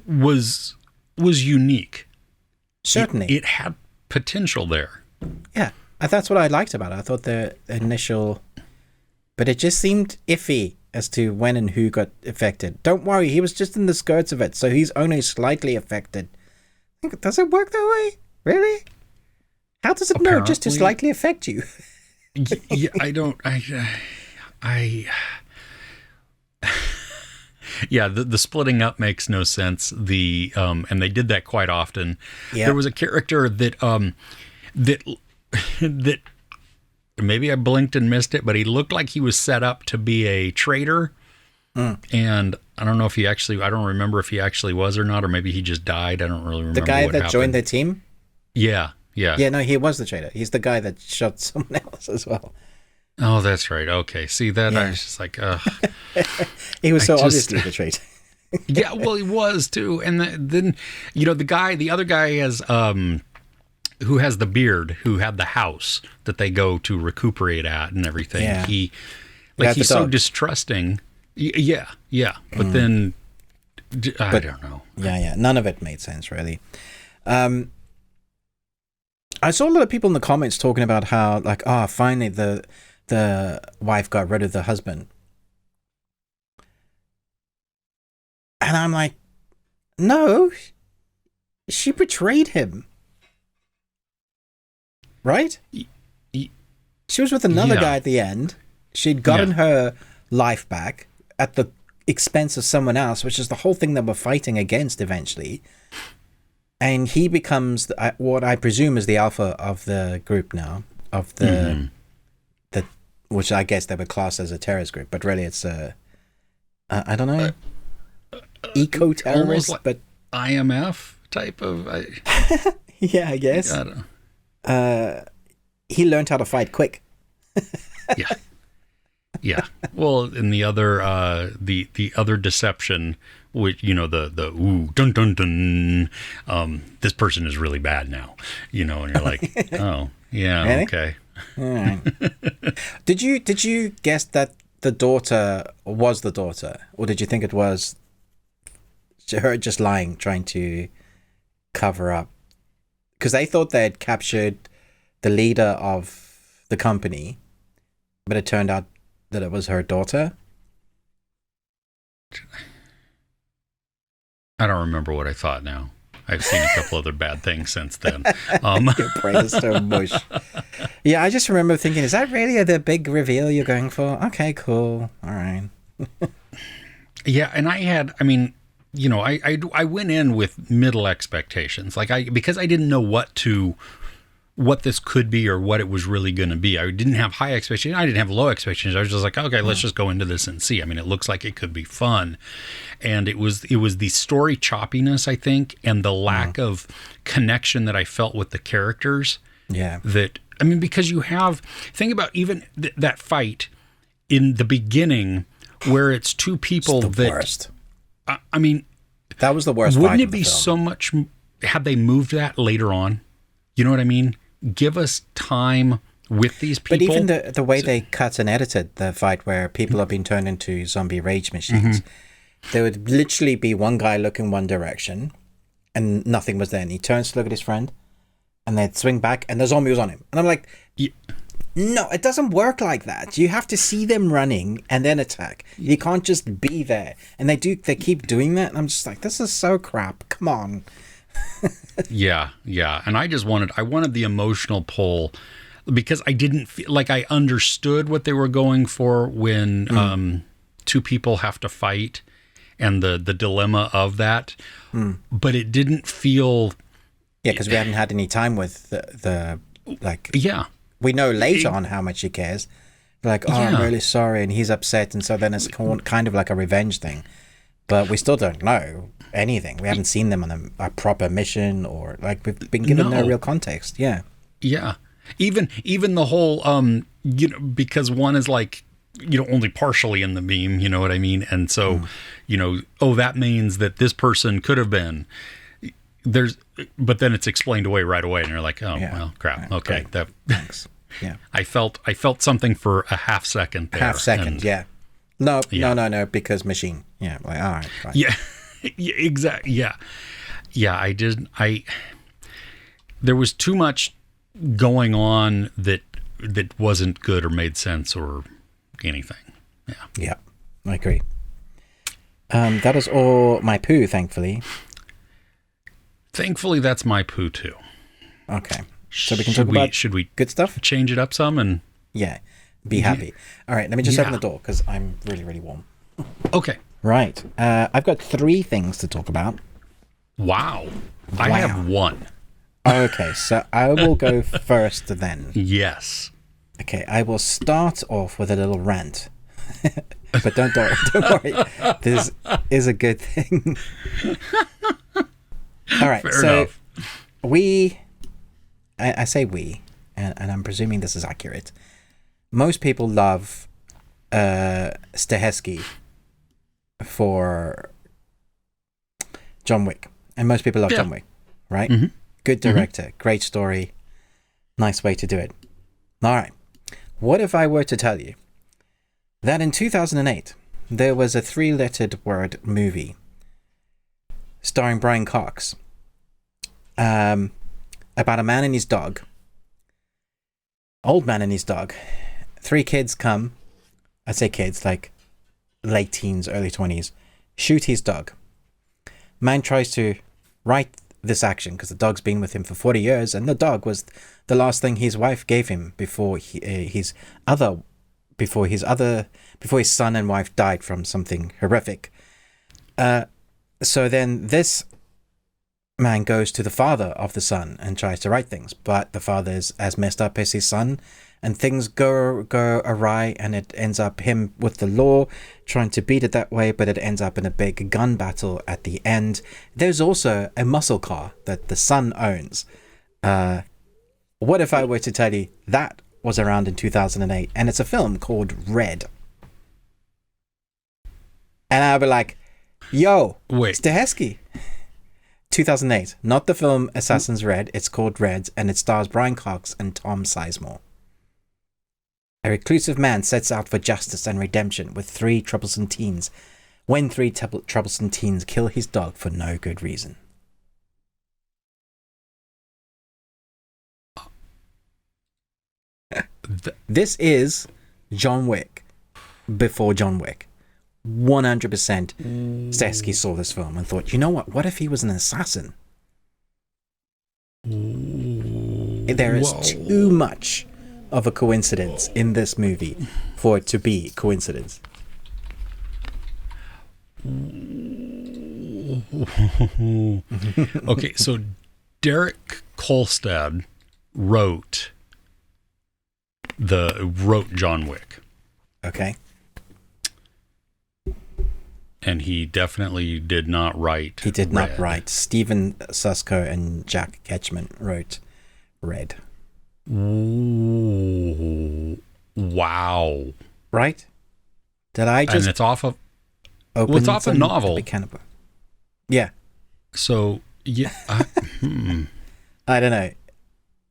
was unique. Certainly, it had potential there. Yeah, that's what I liked about it. I thought the initial, but it just seemed iffy as to when and who got affected. Don't worry, he was just in the skirts of it, so he's only slightly affected. Does it work that way? Really? How does it know just to slightly affect you? Yeah, I don't. Yeah, the splitting up makes no sense. And they did that quite often. Yeah. There was a character that that maybe I blinked and missed it, but he looked like he was set up to be a traitor. And I don't know if I don't remember if he actually was or not, or maybe he just died. I don't really remember. The guy that joined the team? Yeah. Yeah, no, he was the traitor. He's the guy that shot someone else as well. Oh, that's right. Okay. See, that I was just like, he was obviously the traitor. Yeah, well, he was too. And then, the other guy has, who has the beard, who had the house that they go to recuperate at and everything. Yeah. He's so distrusting. Yeah. But then, I don't know. Yeah. None of it made sense, really. I saw a lot of people in the comments talking about how, like, finally the wife got rid of the husband. And I'm like, no, she betrayed him. Right? She was with another guy at the end. She'd gotten her life back at the expense of someone else, which is the whole thing that we're fighting against eventually. And he becomes what I presume is the alpha of the group now, of the which I guess they would class as a terrorist group, but really it's I don't know, eco-terrorist, like but IMF type of. Yeah, I guess. He learned how to fight quick. Yeah. Well, in the other other deception, which the ooh dun dun dun, this person is really bad now, and you're like, oh yeah, really? Okay. All right. Did you guess that the daughter was the daughter, or did you think it was her just lying, trying to cover up? Because they thought they had captured the leader of the company, but it turned out that it was her daughter. I don't remember what I thought now. I've seen a couple other bad things since then. Your brain is so mush. Yeah, I just remember thinking, is that really the big reveal you're going for? Okay, cool. All right. Yeah, and I went in with middle expectations. Because I didn't know what this could be or what it was really going to be. I didn't have high expectations. I didn't have low expectations. I was just like, okay, let's just go into this and see. I mean, it looks like it could be fun. And it was the story choppiness, I think, and the lack of connection that I felt with the characters. Yeah. Because think about even that fight in the beginning where it's two people it's the worst. That was the worst. Wouldn't it be so much, had they moved that later on? You know what I mean? Give us time with these people. But even the way they cut and edited the fight where people have been turned into zombie rage machines, there would literally be one guy looking one direction and nothing was there. And he turns to look at his friend and they'd swing back and the zombie was on him. And I'm like, no, it doesn't work like that. You have to see them running and then attack. You can't just be there. And they keep doing that. And I'm just like, this is so crap. Come on. Yeah. And I wanted the emotional pull because I didn't feel like I understood what they were going for when two people have to fight and the dilemma of that. But it didn't feel... Yeah, because we haven't had any time with the we know later on how much he cares. Like, I'm really sorry, and he's upset, and so then it's kind of like a revenge thing. But we still don't know anything. We haven't seen them on a proper mission, or like we've been given no real context. Yeah. Even the whole because one is like only partially in the beam. You know what I mean? And so that means that this person could have been. But then it's explained away right away, and you're like, oh well, crap. Right, okay, thanks. Yeah, I felt something for a half second there. Yeah. No, because machine. Yeah, like all right. Fine. Yeah, exactly. Yeah. I did. There was too much going on that wasn't good or made sense or anything. Yeah, I agree. That is all my poo, thankfully. Thankfully, that's my poo too. Okay. So we can talk about should we good stuff? Change it up some and... Yeah, be happy. All right, let me just open the door because I'm really, really warm. Okay. Right. I've got 3 things to talk about. Wow. I have 1. Okay, so I will go first then. Yes. Okay, I will start off with a little rant. But don't worry. This is a good thing. All right, Fair enough. I say we, and I'm presuming this is accurate. Most people love Stahelski for John Wick, and most people love John Wick, right? Mm-hmm. Good director, great story, nice way to do it. All right, what if I were to tell you that in 2008 there was a 3-lettered word movie starring Brian Cox about a man and his dog, old man and his dog. 3 kids come, I say kids, like late teens, early 20s, shoot his dog. Man tries to right this action because the dog's been with him for 40 years and the dog was the last thing his wife gave him before his son and wife died from something horrific. So then this man goes to the father of the son and tries to right things, but the father is as messed up as his son, and things go awry, and it ends up him with the law trying to beat it that way, but it ends up in a big gun battle at the end. There's also a muscle car that the son owns. What if I were to tell you that was around in 2008, and it's a film called Red? And I'd be like, yo, wait, Stahelski. 2008, not the film Assassin's Red. It's called Red, and it stars Brian Cox and Tom Sizemore. A reclusive man sets out for justice and redemption with 3 troublesome teens when 3 troublesome teens kill his dog for no good reason. This is John Wick before John Wick. 100% Stahelski saw this film and thought, you know what if he was an assassin? There is too much of a coincidence in this movie for it to be coincidence. Okay, so Derek Kolstad wrote John Wick. Okay. And he definitely did not write He did not write. Steven Susko and Jack Ketchman wrote Red. Ooh, wow. Right? Did I just... And it's off of... Well, it's off a novel. Yeah. So, yeah. I don't know.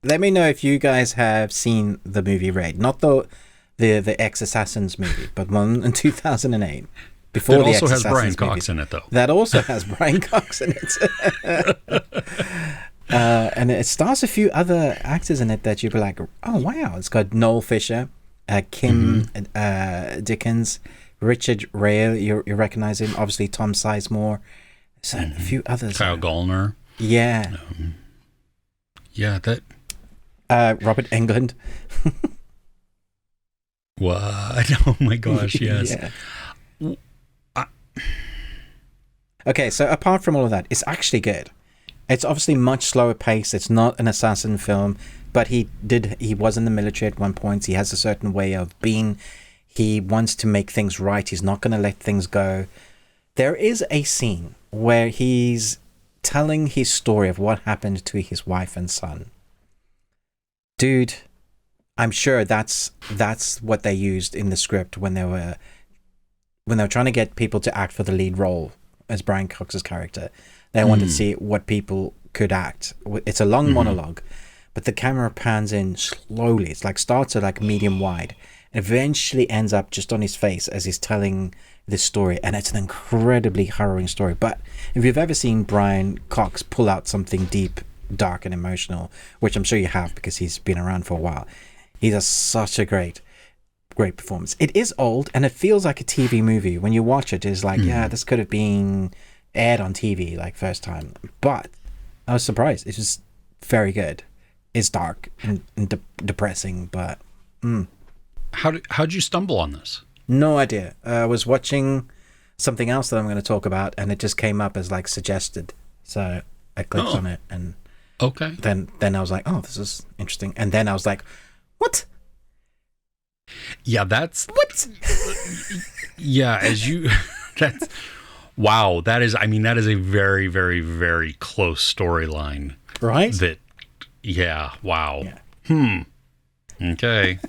Let me know if you guys have seen the movie Red. Not the ex-Assassins movie, but one in 2008. Before it the also has Brian movies. Cox in it, though. That also has Brian Cox in it. And it stars a few other actors in it that you'd be like, oh, wow. It's got Noel Fisher, Kim Dickens, Richard Rayl, you recognize him. Obviously, Tom Sizemore. So a few others. Kyle Gallner. Yeah. Yeah, that... Robert Englund. What? Oh, my gosh, yes. Yeah. Okay, so apart from all of that, it's actually good. It's obviously much slower pace. It's not an assassin film, but he was in the military at one point. He has a certain way of being. He wants to make things right. He's not going to let things go. There is a scene where he's telling his story of what happened to his wife and son. Dude, I'm sure that's what they used in the script when they were trying to get people to act for the lead role as Brian Cox's character. They wanted to see what people could act. It's a long monologue, but the camera pans in slowly. It's like starts at like medium wide and eventually ends up just on his face as he's telling this story. And it's an incredibly harrowing story. But if you've ever seen Brian Cox pull out something deep dark and emotional, which I'm sure you have because he's been around for a while. He does such a great performance. It is old and it feels like a TV movie. When you watch it, it's like, yeah, this could have been aired on TV like first time. But I was surprised. It's just very good. It's dark and depressing, but how'd you stumble on this? No idea. I was watching something else that I'm going to talk about, and it just came up as like suggested. So I clicked on it, and okay. Then I was like, oh, this is interesting. And then I was like, what? Yeah, that's what? Yeah, that's wow. That is a very, very, very close storyline, right? Wow. Yeah. Okay.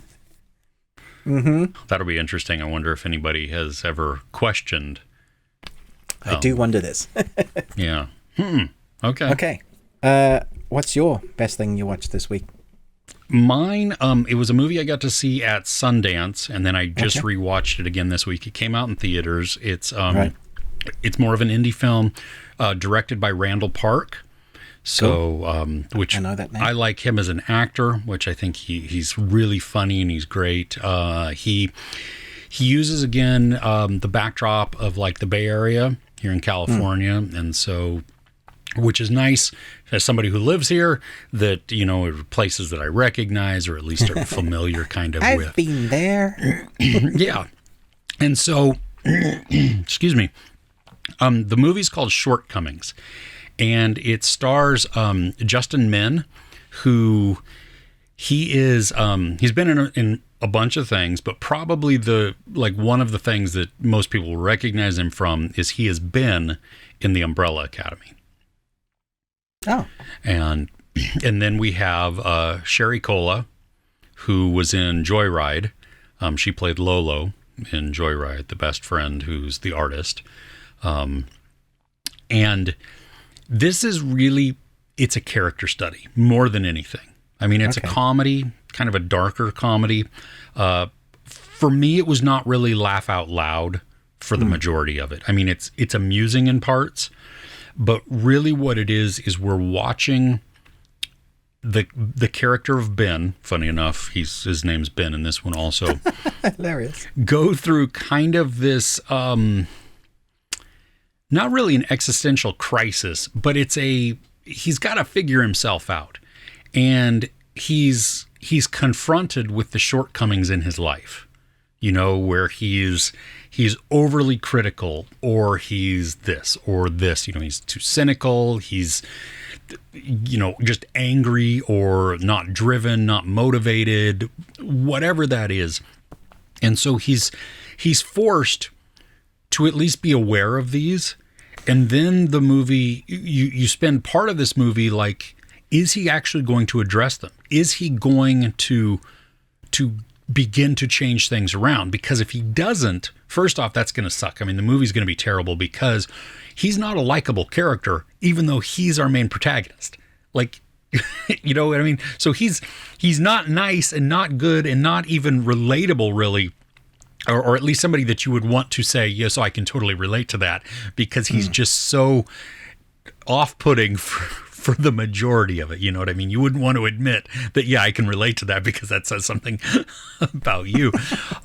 That'll be interesting. I wonder if anybody has ever questioned. I do wonder this. Yeah. Okay. What's your best thing you watched this week? Mine, it was a movie I got to see at Sundance, and then I just rewatched it again this week. It came out in theaters. It's it's more of an indie film, directed by Randall Park. So, cool. Which I know that name. I like him as an actor, which I think he's really funny and he's great. He uses again the backdrop of like the Bay Area here in California, and so, which is nice as somebody who lives here, that are places that I recognize or at least are familiar kind of with. I've been there. Yeah, and so, excuse me. The movie's called Shortcomings. And it stars Justin Min, who he's been in a bunch of things, but probably one of the things that most people will recognize him from is he has been in the Umbrella Academy. Oh. And then we have Sherry Cola, who was in Joyride. She played Lolo in Joyride, the best friend who's the artist. And this is really, it's a character study more than anything. I mean, it's a comedy, kind of a darker comedy. For me, it was not really laugh out loud for the majority of it. I mean, it's amusing in parts, but really what it is we're watching the character of Ben. Funny enough, his name's Ben in this one also. Hilarious. Go through kind of this, not really an existential crisis, but he's got to figure himself out, and he's confronted with the shortcomings in his life, where he's overly critical, or he's this or this, he's too cynical, he's just angry or not driven, not motivated, whatever that is. And so he's forced to at least be aware of these. And then the movie, you spend part of this movie like, is he actually going to address them? Is he going to begin to change things around? Because if he doesn't, first off, that's going to suck. I mean, the movie's going to be terrible because he's not a likable character, even though he's our main protagonist. Like, you know what I mean? So he's not nice and not good and not even relatable, really. Or at least somebody that you would want to say, yes, I can totally relate to that, because he's just so off-putting for the majority of it. You know what I mean? You wouldn't want to admit that, yeah, I can relate to that because that says something about you.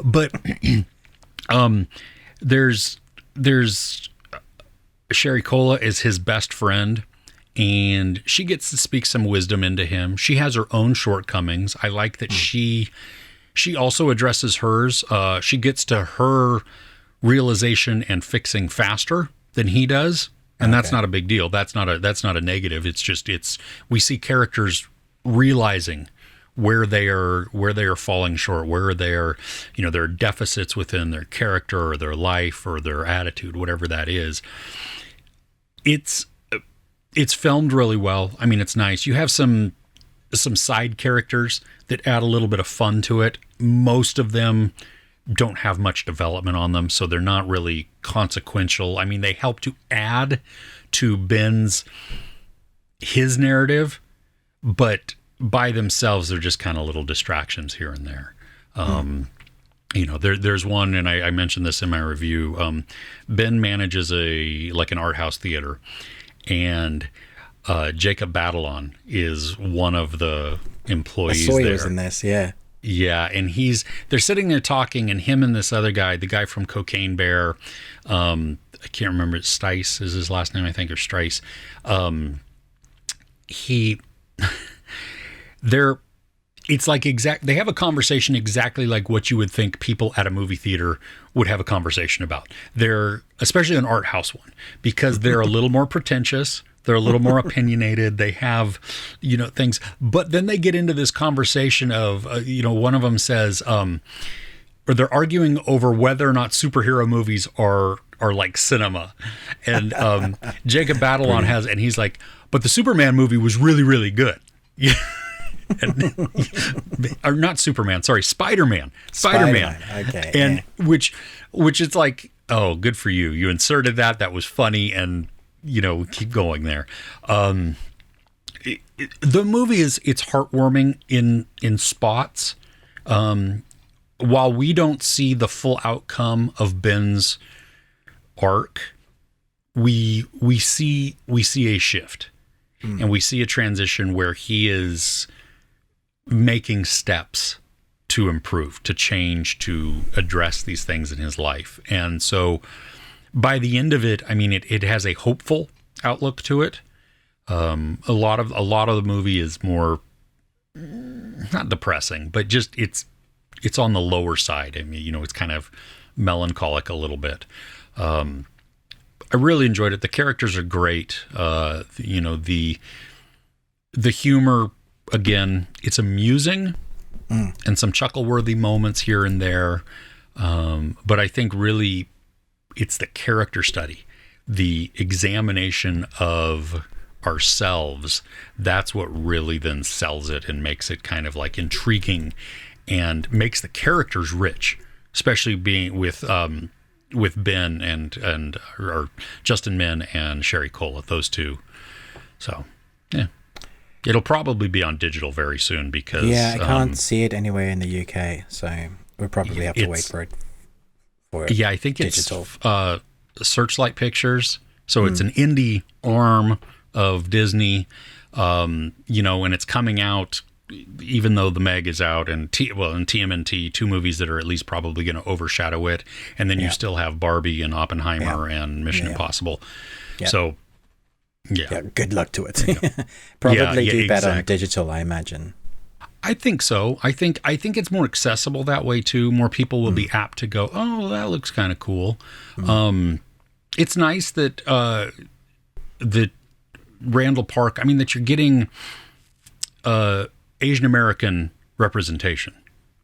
But there's Sherry Cola is his best friend, and she gets to speak some wisdom into him. She has her own shortcomings. I like that she also addresses hers. She gets to her realization and fixing faster than he does. And that's not a big deal. That's not a negative. It's just, we see characters realizing where they are falling short, where there are deficits within their character or their life or their attitude, whatever that is. It's filmed really well. I mean, it's nice. You have some side characters that add a little bit of fun to it. Most of them don't have much development on them, so they're not really consequential. I mean, they help to add to his narrative, but by themselves, they're just kind of little distractions here and there. There's one, and I mentioned this in my review. Ben manages an art house theater, and Jacob Batalon is one of the employees Sawyer's there. in this, yeah. Yeah, and they're sitting there talking, and him and this other guy, the guy from Cocaine Bear, I can't remember, Stice is his last name, I think, or Strice. It's like they have a conversation exactly like what you would think people at a movie theater would have a conversation about. They're, especially an art house one, because they're a little more pretentious. They're a little more opinionated. They have, things, but then they get into this conversation of, one of them says, or they're arguing over whether or not superhero movies are like cinema. And Jacob Batalon and he's like, but the Superman movie was really, really good. Yeah. Or not Superman, sorry, Spider-Man. Okay. And which is like, oh, good for you. You inserted that. That was funny. And, keep going there. The movie it's heartwarming in spots. While we don't see the full outcome of Ben's arc, we see a shift, and we see a transition where he is making steps to improve, to change, to address these things in his life. And so by the end of it, I mean, it has a hopeful outlook to it. A lot of the movie is more, not depressing, but just it's on the lower side. I mean, it's kind of melancholic a little bit. I really enjoyed it. The characters are great. The humor, again, it's amusing and some chuckle-worthy moments here and there. But I think really it's the character study, the examination of ourselves. That's what really then sells it and makes it kind of like intriguing and makes the characters rich, especially being with Ben and or Justin Min and Sherry Cole, those two. So, yeah. It'll probably be on digital very soon because... Yeah, I can't see it anywhere in the UK, so we'll probably have to wait for it. Yeah, I think digital. It's Searchlight Pictures. So it's an indie arm of Disney, and it's coming out, even though the Meg is out, and TMNT, two movies that are at least probably going to overshadow it. And then you still have Barbie and Oppenheimer and Mission Impossible. Yeah. So... Yeah, good luck to it. Probably do better on digital, I imagine. I think so. I think it's more accessible that way too. More people will be apt to go, oh, that looks kind of cool. It's nice that that Randall Park, I mean, that you're getting Asian American representation,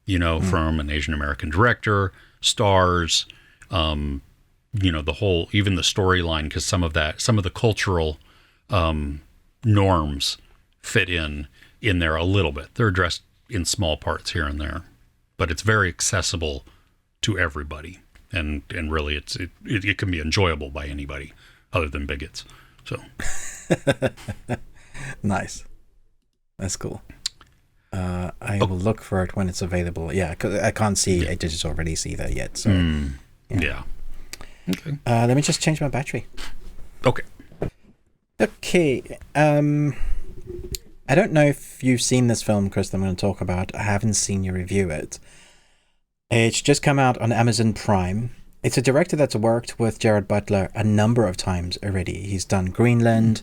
from an Asian American director, stars, the whole, even the storyline, because some of the cultural norms fit in there a little bit. They're addressed in small parts here and there, but it's very accessible to everybody, and really it can be enjoyable by anybody other than bigots. So nice, that's cool. I will look for it when it's available. Yeah, 'cause I can't see a digital release either yet. So yeah. Okay. Let me just change my battery. Okay. I don't know if you've seen this film, Chris, that I'm going to talk about. I haven't seen you review it. It's just come out on Amazon Prime. It's a director that's worked with Gerard Butler a number of times already. He's done Greenland,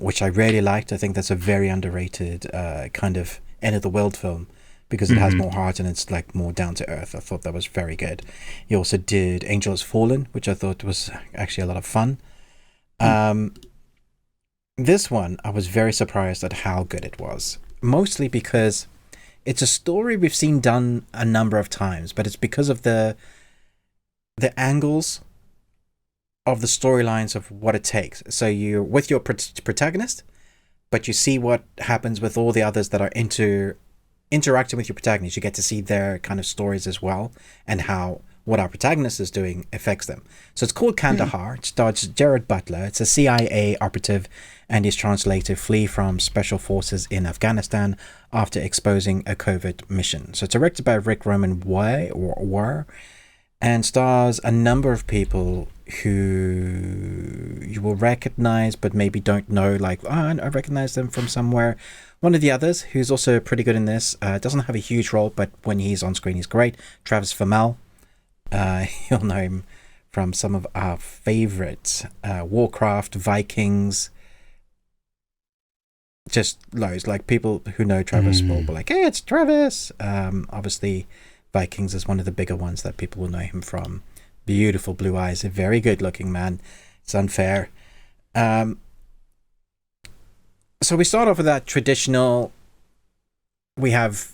which I really liked. I think that's a very underrated kind of end-of-the-world film, because it has more heart and it's like more down to earth. I thought that was very good. He also did Angels Fallen, which I thought was actually a lot of fun. This one, I was very surprised at how good it was. Mostly because it's a story we've seen done a number of times, but it's because of the angles of the storylines of what it takes. So you're with your protagonist, but you see what happens with all the others that are interacting with your protagonist. You get to see their kind of stories as well, and how what our protagonist is doing affects them. So it's called Kandahar. It stars Gerard Butler. It's a CIA operative, and his translator flee from special forces in Afghanistan after exposing a covert mission. So it's directed by Rick Roman War, and stars a number of people who you will recognize but maybe don't know, like, oh, I recognize them from somewhere. One of the others who's also pretty good in this, doesn't have a huge role, but when he's on screen he's great, Travis Fimmel. You'll know him from some of our favorites, Warcraft, Vikings, just loads. Like, people who know Travis will be like, hey, it's Travis. Obviously Vikings is one of the bigger ones that people will know him from. Beautiful blue eyes, a very good looking man. It's unfair. So we start off with that traditional, we have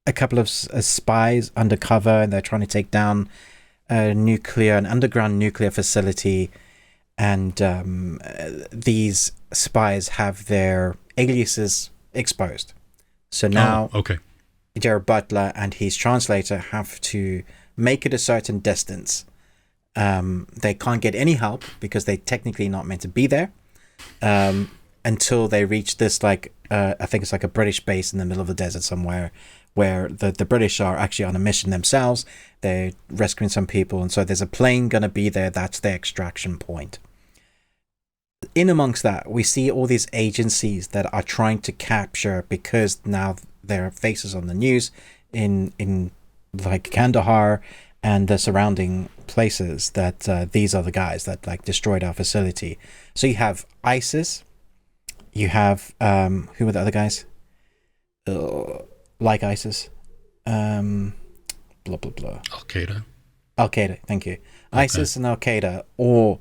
a couple of spies undercover, and they're trying to take down an underground nuclear facility, and these spies have their aliases exposed. So now Jared Butler and his translator have to make it a certain distance. They can't get any help because they're technically not meant to be there, until they reach this, like, I think it's like a British base in the middle of the desert somewhere, where the British are actually on a mission themselves. They're rescuing some people, and so there's a plane going to be there. That's their extraction point. In amongst that, we see all these agencies that are trying to capture, because now their faces on the news in like Kandahar and the surrounding places, that these are the guys that, like, destroyed our facility. So you have ISIS, you have who are the other guys? Like ISIS, blah blah blah. Al Qaeda, thank you. Okay. ISIS and Al Qaeda all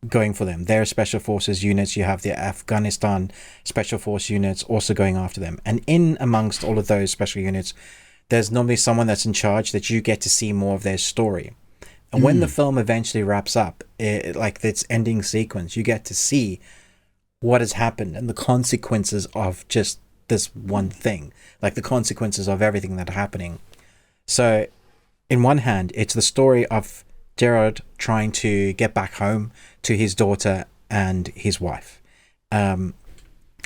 going for them. Their special forces units. You have the Afghanistan special force units also going after them. And in amongst all of those special units, there's normally someone that's in charge that you get to see more of their story. And when the film eventually wraps up, like its ending sequence, you get to see what has happened and the consequences of just this one thing, like the consequences of everything that's happening. So in one hand, it's the story of Gerard trying to get back home to his daughter and his wife, who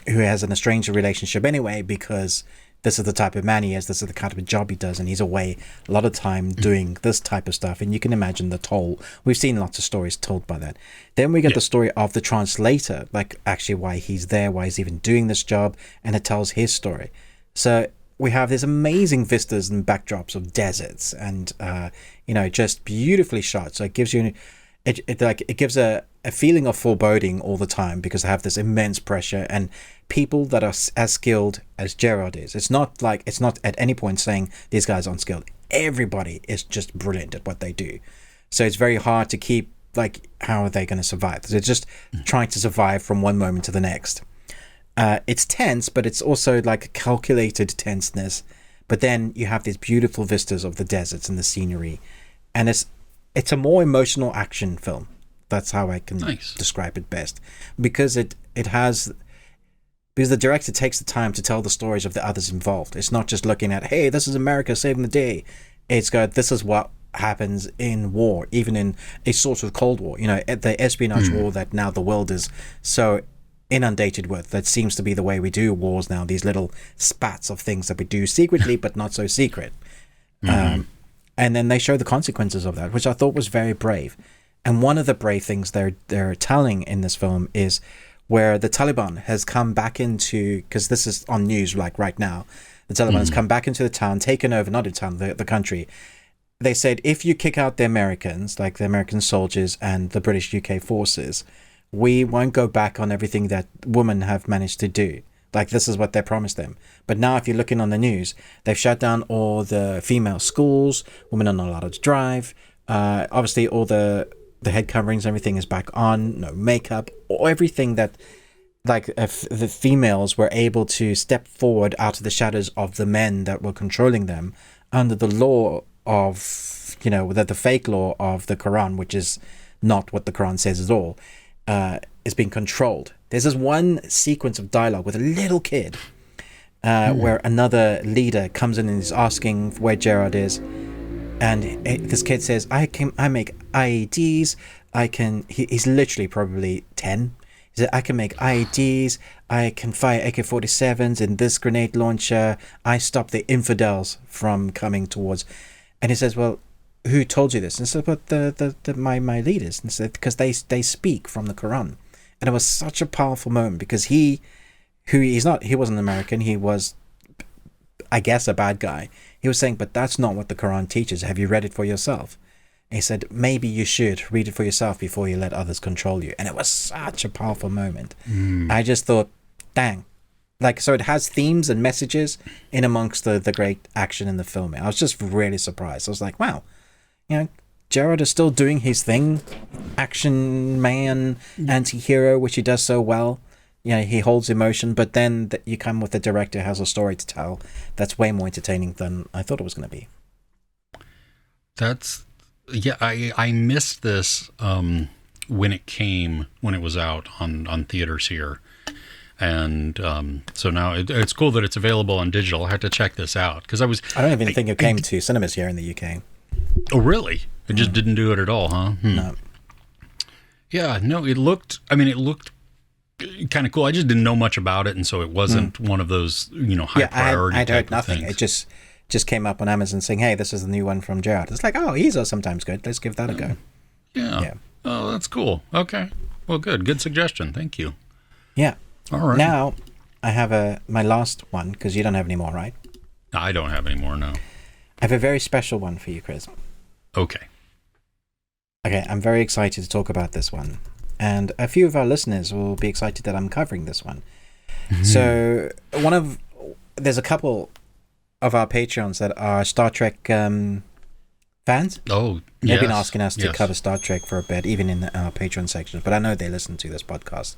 has an estranged relationship anyway, because this is the type of man he is, this is the kind of job he does, and he's away a lot of time doing this type of stuff, and you can imagine the toll. We've seen lots of stories told by that. Then we get the story of the translator, like actually why he's there, why he's even doing this job, and it tells his story. So we have these amazing vistas and backdrops of deserts, and just beautifully shot. So it gives you it gives a feeling of foreboding all the time, because they have this immense pressure and people that are as skilled as Gerard is. It's not at any point saying these guys aren't skilled. Everybody is just brilliant at what they do. So it's very hard to keep, like, how are they going to survive? They're just trying to survive from one moment to the next. It's tense, but it's also like a calculated tenseness. But then you have these beautiful vistas of the deserts and the scenery, and it's a more emotional action film. That's how I can describe it best, because because the director takes the time to tell the stories of the others involved. It's not just looking at, hey, this is America saving the day. It's got, this is what happens in war, even in a sort of Cold War, the espionage war that now the world is so inundated with. That seems to be the way we do wars now, these little spats of things that we do secretly but not so secret. And then they show the consequences of that, which I thought was very brave. And one of the brave things they're telling in this film is where the Taliban has come back into, because this is on news like right now, the Taliban has come back into the town, taken over, not the town, the country. They said, if you kick out the Americans, like the American soldiers and the British UK forces, we won't go back on everything that women have managed to do. Like, this is what they promised them. But now if you're looking on the news, they've shut down all the female schools, women are not allowed to drive, obviously all the head coverings, everything is back on, no makeup, or everything that, like, the females were able to step forward out of the shadows of the men that were controlling them under the law of, the fake law of the Quran, which is not what the Quran says at all, is being controlled. There's this one sequence of dialogue with a little kid where another leader comes in and is asking where Gerard is. And this kid says, I make IEDs, he's literally probably 10. He said, I can make IEDs, I can fire AK-47s in this grenade launcher, I stop the infidels from coming towards. And he says, well, who told you this? And I said, but my leaders. And said, because they speak from the Quran. And it was such a powerful moment because he wasn't American. He was, I guess, a bad guy. He was saying, but that's not what the Quran teaches. Have you read it for yourself? And he said, maybe you should read it for yourself before you let others control you. And it was such a powerful moment. I just thought, dang. Like, so it has themes and messages in amongst the great action in the film. I was just really surprised. I was like, wow, Gerard is still doing his thing. Action man, anti-hero, which he does so well. He holds emotion, but then you come with a director who has a story to tell that's way more entertaining than I thought it was going to be. I missed this when it was out on theaters here. And so now it's cool that it's available on digital. I had to check this out because I don't even think it came to cinemas here in the UK. Oh, really? It just didn't do it at all, huh? No. Yeah, no, it looked kind of cool. I just didn't know much about it, and so it wasn't one of those, high priority I'd heard nothing. Things. It just came up on Amazon saying, hey, this is the new one from Gerard. It's like, oh, he's sometimes good. Let's give that a go. Yeah. Oh, that's cool. Okay. Well, good suggestion. Thank you. Yeah. All right. Now, I have my last one, because you don't have any more, right? I don't have any more, no. I have a very special one for you, Chris. Okay, I'm very excited to talk about this one. And a few of our listeners will be excited that I'm covering this one. So, there's a couple of our Patreons that are Star Trek fans. Oh, They've been asking us to cover Star Trek for a bit, even in our Patreon sections, but I know they listen to this podcast.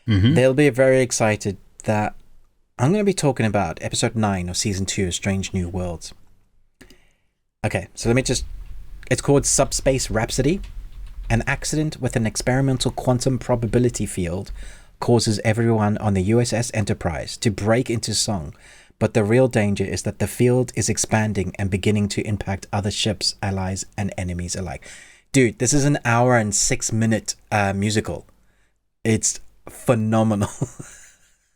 They'll be very excited that I'm going to be talking about episode 9 of season 2 of Strange New Worlds. Okay, so it's called Subspace Rhapsody. An accident with an experimental quantum probability field causes everyone on the USS Enterprise to break into song, but the real danger is that the field is expanding and beginning to impact other ships, allies, and enemies alike. Dude, this is an hour and 6-minute musical. It's phenomenal.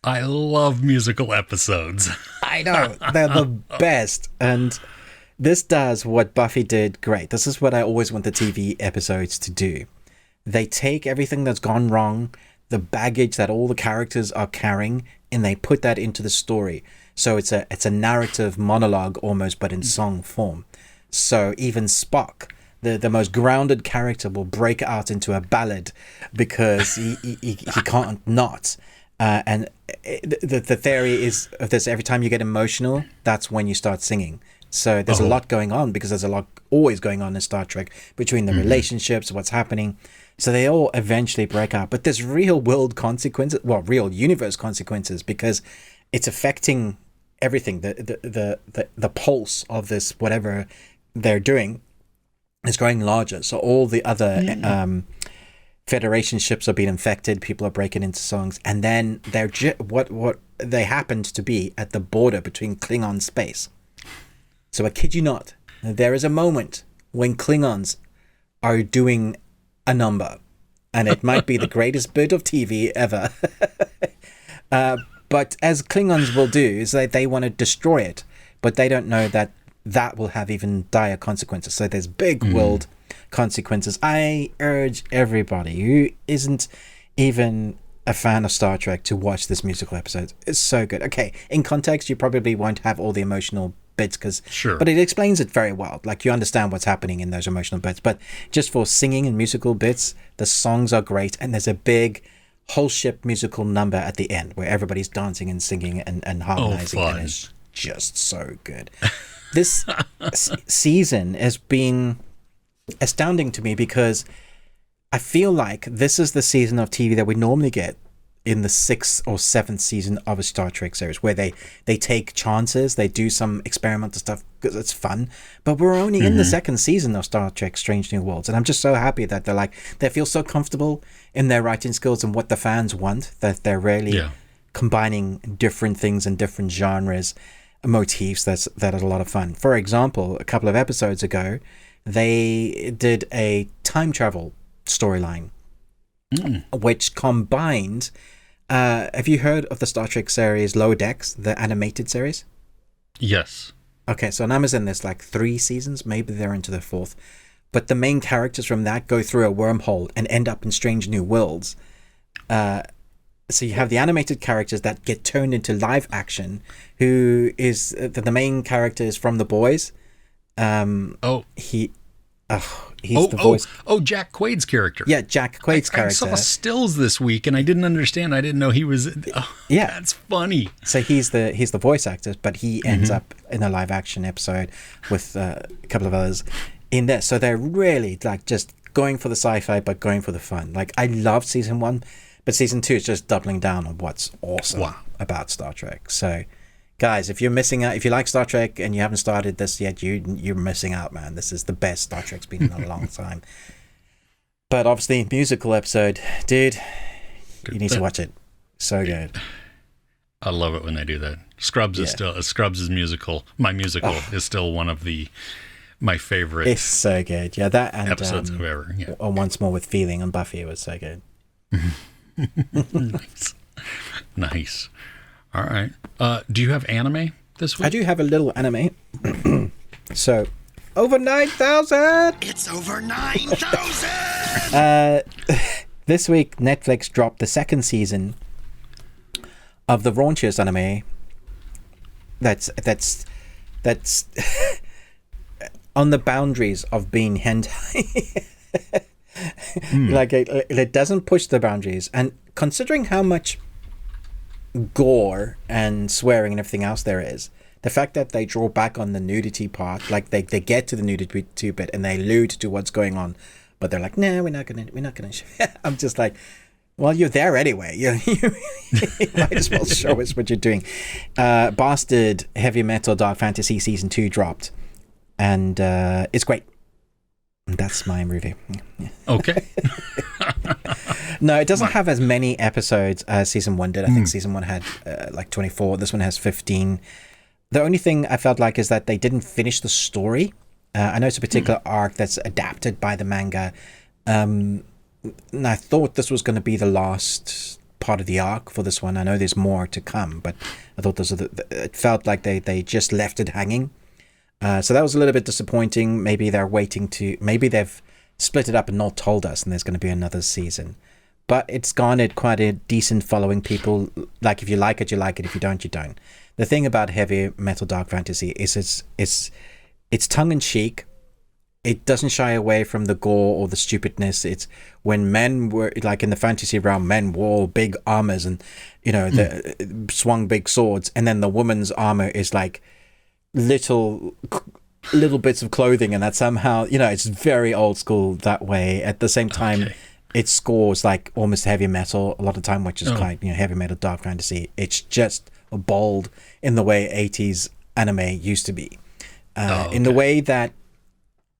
I love musical episodes. I know, they're the best. And this does what Buffy did great. This is what I always want the TV episodes to do. They take everything that's gone wrong, the baggage that all the characters are carrying, and they put that into the story. So it's a narrative monologue almost, but in song form. So even Spock, the most grounded character, will break out into a ballad because he can't not. And the theory is of this: every time you get emotional, that's when you start singing. So there's a lot going on, because there's a lot always going on in Star Trek between the relationships, what's happening. So they all eventually break out. But there's real world consequences, real universe consequences, because it's affecting everything. The pulse of this, whatever they're doing, is growing larger. So all the other Federation ships are being infected. People are breaking into songs, and then they're what they happened to be at the border between Klingon space. So I kid you not, there is a moment when Klingons are doing a number, and it might be the greatest bit of TV ever. But as Klingons will do, is that they want to destroy it, but they don't know that will have even dire consequences. So there's big world consequences. I urge everybody who isn't even a fan of Star Trek to watch this musical episode. It's so good. Okay, in context, you probably won't have all the emotional bits, but it explains it very well. Like, you understand what's happening in those emotional bits. But just for singing and musical bits, the songs are great, and there's a big whole ship musical number at the end where everybody's dancing and singing and harmonizing, and it's just so good. This season has been astounding to me, because I feel like this is the season of TV that we normally get in the 6th or 7th season of a Star Trek series, where they take chances, they do some experimental stuff because it's fun. But we're only in the 2nd season of Star Trek Strange New Worlds, and I'm just so happy that they feel so comfortable in their writing skills and what the fans want, that they're really combining different things and different genres, motifs that are a lot of fun. For example, a couple of episodes ago, they did a time travel storyline, which combined have you heard of the Star Trek series Lower Decks, the animated series? Yes. Okay, so on Amazon there's like 3 seasons, maybe they're into the 4th. But the main characters from that go through a wormhole and end up in strange new worlds. So you have the animated characters that get turned into live action, who is the main character is from The Boys. He's the voice. Jack Quaid's character. Yeah, Jack Quaid's character. I saw stills this week, and I didn't understand. I didn't know he was. Yeah, that's funny. So he's the voice actor, but he ends up in a live action episode with a couple of others in there. So they're really like just going for the sci-fi, but going for the fun. Like I loved season 1, but season 2 is just doubling down on what's awesome about Star Trek. So, guys, if you're missing out, if you like Star Trek and you haven't started this yet, you're missing out, man. This is the best Star Trek's been in a long time. But obviously, musical episode, dude, you need to watch it. So good. I love it when they do that. Scrubs is musical. My musical is still one of my favorite. It's so good. Yeah, that and episodes of ever. Yeah. Once More with Feeling on Buffy was so good. Nice. All right. Do you have anime this week? I do have a little anime. So, over 9,000! It's over 9,000! This week, Netflix dropped the 2nd season of the raunchiest anime that's on the boundaries of being hentai. Like it doesn't push the boundaries, and considering how much gore and swearing and everything else there is, the fact that they draw back on the nudity part, like they get to the nudity bit and they allude to what's going on, but they're like, no, we're not gonna show. I'm just like, well, you're there anyway. You might as well show us what you're doing. Bastard Heavy Metal Dark Fantasy season 2 dropped, and it's great. That's my review. Okay. No, it doesn't have as many episodes as season 1 did. I think season 1 had like 24. This one has 15. The only thing I felt like is that they didn't finish the story. I know it's a particular arc that's adapted by the manga. And I thought this was going to be the last part of the arc for this one. I know there's more to come, but I thought it felt like they just left it hanging. So that was a little bit disappointing. Maybe they've split it up and not told us, and there's going to be another season. But it's garnered quite a decent following. People, like, if you like it, you like it. If you don't, you don't. The thing about Heavy Metal Dark Fantasy is it's tongue-in-cheek. It doesn't shy away from the gore or the stupidness. It's when men were, like in the fantasy realm, men wore big armors and, swung big swords. And then the woman's armor is like little bits of clothing, and that somehow it's very old school that way. At the same time, it scores like almost heavy metal a lot of time, which is quite heavy metal dark fantasy. It's just bold in the way 80s anime used to be, in the way that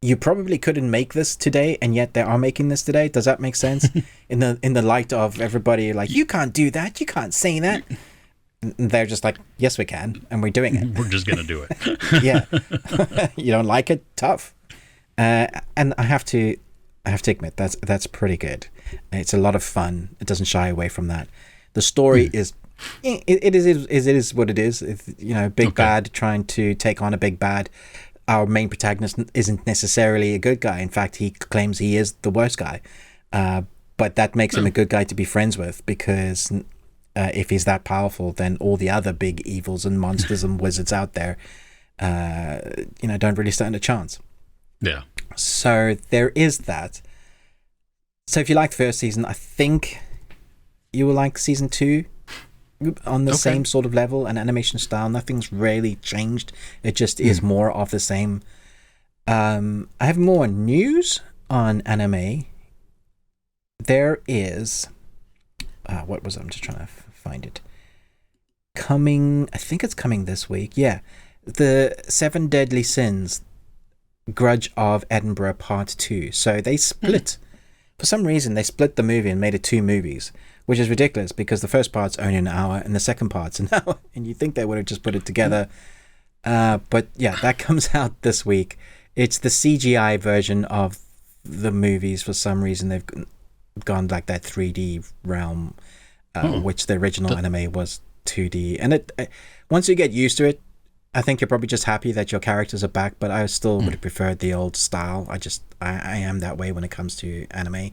you probably couldn't make this today, and yet they are making this today. Does that make sense? in the light of everybody like, you can't do that, you can't say that. They're just like, yes, we can, and we're doing it. We're just gonna do it. Yeah. You don't like it? Tough. And I have to admit that's pretty good. It's a lot of fun. It doesn't shy away from that. The story is it is what it is. It's, big bad trying to take on a big bad. Our main protagonist isn't necessarily a good guy. In fact, he claims he is the worst guy. But that makes him a good guy to be friends with, because if he's that powerful, then all the other big evils and monsters and wizards out there, don't really stand a chance. Yeah. So there is that. So if you like the first season, I think you will like season 2 on the same sort of level and animation style. Nothing's really changed. It just is more of the same. I have more news on anime. There is... what was it? I'm just trying to find it. I think it's coming this week. Yeah. The 7 Deadly Sins, Grudge of Edinburgh Part 2. So they split. For some reason, they split the movie and made it 2 movies, which is ridiculous because the first part's only an hour and the second part's an hour. And you think they would have just put it together. But yeah, that comes out this week. It's the CGI version of the movies. For some reason, they've gone like that 3D realm, which the original anime was 2D. And it once you get used to it, I think you're probably just happy that your characters are back, but I still would have preferred the old style. I am that way when it comes to anime.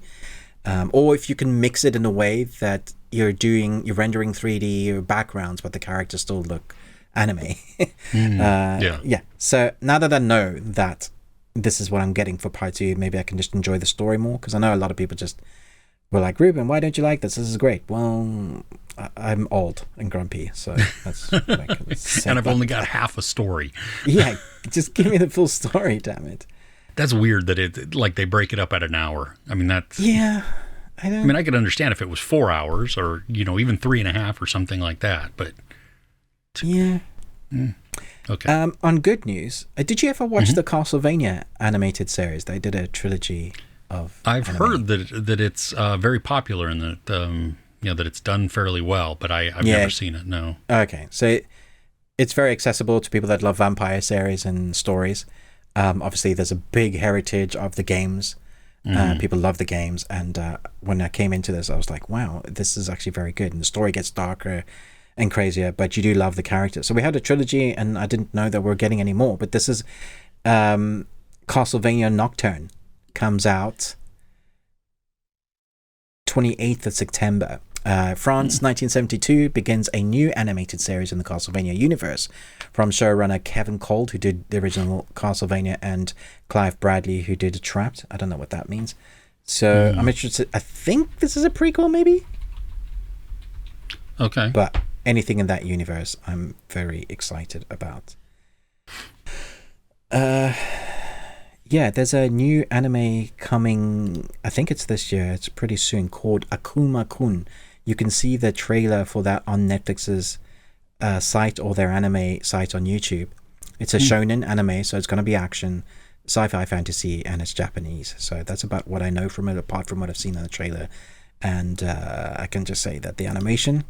Or if you can mix it in a way that you're rendering 3D backgrounds, but the characters still look anime. Yeah. So now that I know that this is what I'm getting for part 2, maybe I can just enjoy the story more, because I know a lot of people just were like, Ruben, why don't you like this? This is great. Well, I'm old and grumpy, so that's and I've only got half a story. Yeah, just give me the full story, damn it. That's weird that they break it up at an hour. I mean, that's... Yeah. I could understand if it was 4 hours or, even 3.5 or something like that, but... Yeah. Okay. On good news, did you ever watch the Castlevania animated series? They did a trilogy of I've anime. heard that it's very popular and that, that it's done fairly well, but I've never seen it, no. Okay, so it's very accessible to people that love vampire series and stories. Obviously, there's a big heritage of the games. People love the games, and when I came into this, I was like, wow, this is actually very good, and the story gets darker and crazier, but you do love the characters. So we had a trilogy, and I didn't know that we're getting any more, but this is Castlevania Nocturne, comes out 28th of September. France, 1972, begins a new animated series in the Castlevania universe from showrunner Kevin Cold, who did the original Castlevania, and Clive Bradley, who did Trapped. I don't know what that means. So I'm interested. I think this is a prequel, maybe? Okay. But anything in that universe, I'm very excited about. Yeah, there's a new anime coming, I think it's this year, it's pretty soon, called Akuma-kun. You can see the trailer for that on Netflix's site or their anime site on YouTube. It's a shonen anime, so it's going to be action, sci-fi fantasy, and it's Japanese. So that's about what I know from it, apart from what I've seen in the trailer. And I can just say that the animation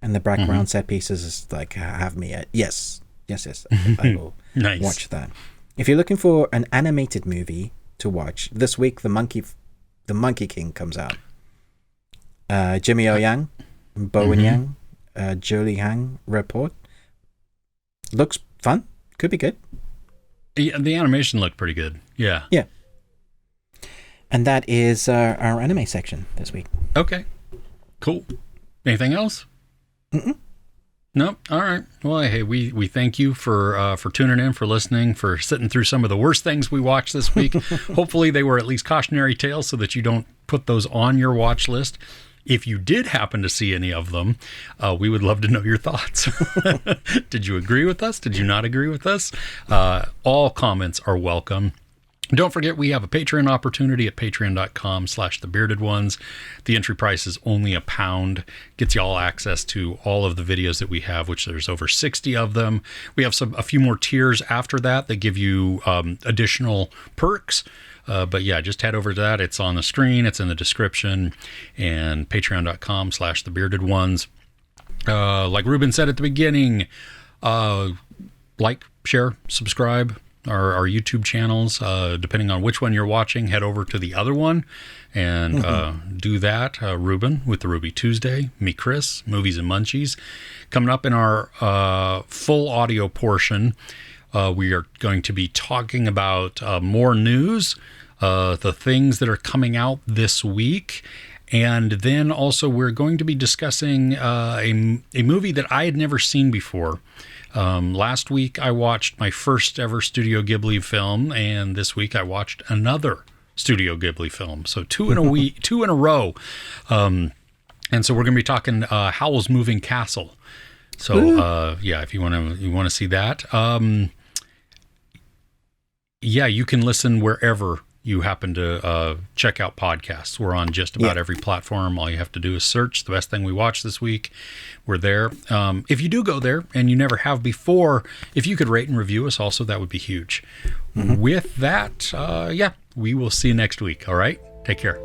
and the background set pieces is like, have me at yes. I will watch that. If you're looking for an animated movie to watch, this week the Monkey King comes out. Jimmy O Yang, Bowen Yang, Jolie Hang report. Looks fun. Could be good. Yeah, the animation looked pretty good. Yeah. Yeah. And that is our anime section this week. Okay. Cool. Anything else? Nope. All right. Well, hey, we thank you for tuning in, for listening, for sitting through some of the worst things we watched this week. Hopefully they were at least cautionary tales so that you don't put those on your watch list. If you did happen to see any of them, we would love to know your thoughts. Did you agree with us? Did you not agree with us? All comments are welcome. Don't forget, we have a Patreon opportunity at patreon.com/thebeardedones. The entry price is only £1. Gets you all access to all of the videos that we have, which there's over 60 of them. We have a few more tiers after that give you additional perks. But yeah, just head over to that. It's on the screen. It's in the description. And patreon.com/thebeardedones. Like Ruben said at the beginning, like, share, subscribe. Our YouTube channels, depending on which one you're watching, head over to the other one and do that. Ruben with the Ruby Tuesday, me, Chris, Movies and Munchies. Coming up in our full audio portion, we are going to be talking about more news, the things that are coming out this week. And then also we're going to be discussing a movie that I had never seen before. Last week I watched my first ever Studio Ghibli film, and this week I watched another Studio Ghibli film. So two in a row. And so we're going to be talking Howl's Moving Castle. So yeah, if you want to see that, yeah, you can listen wherever you happen to check out podcasts. We're on just about every platform. All you have to do is search The Best Thing We Watched This Week. We're there. If you do go there, and you never have before, if you could rate and review us also, that would be huge. With that, yeah, we will see you next week. All right? Take care.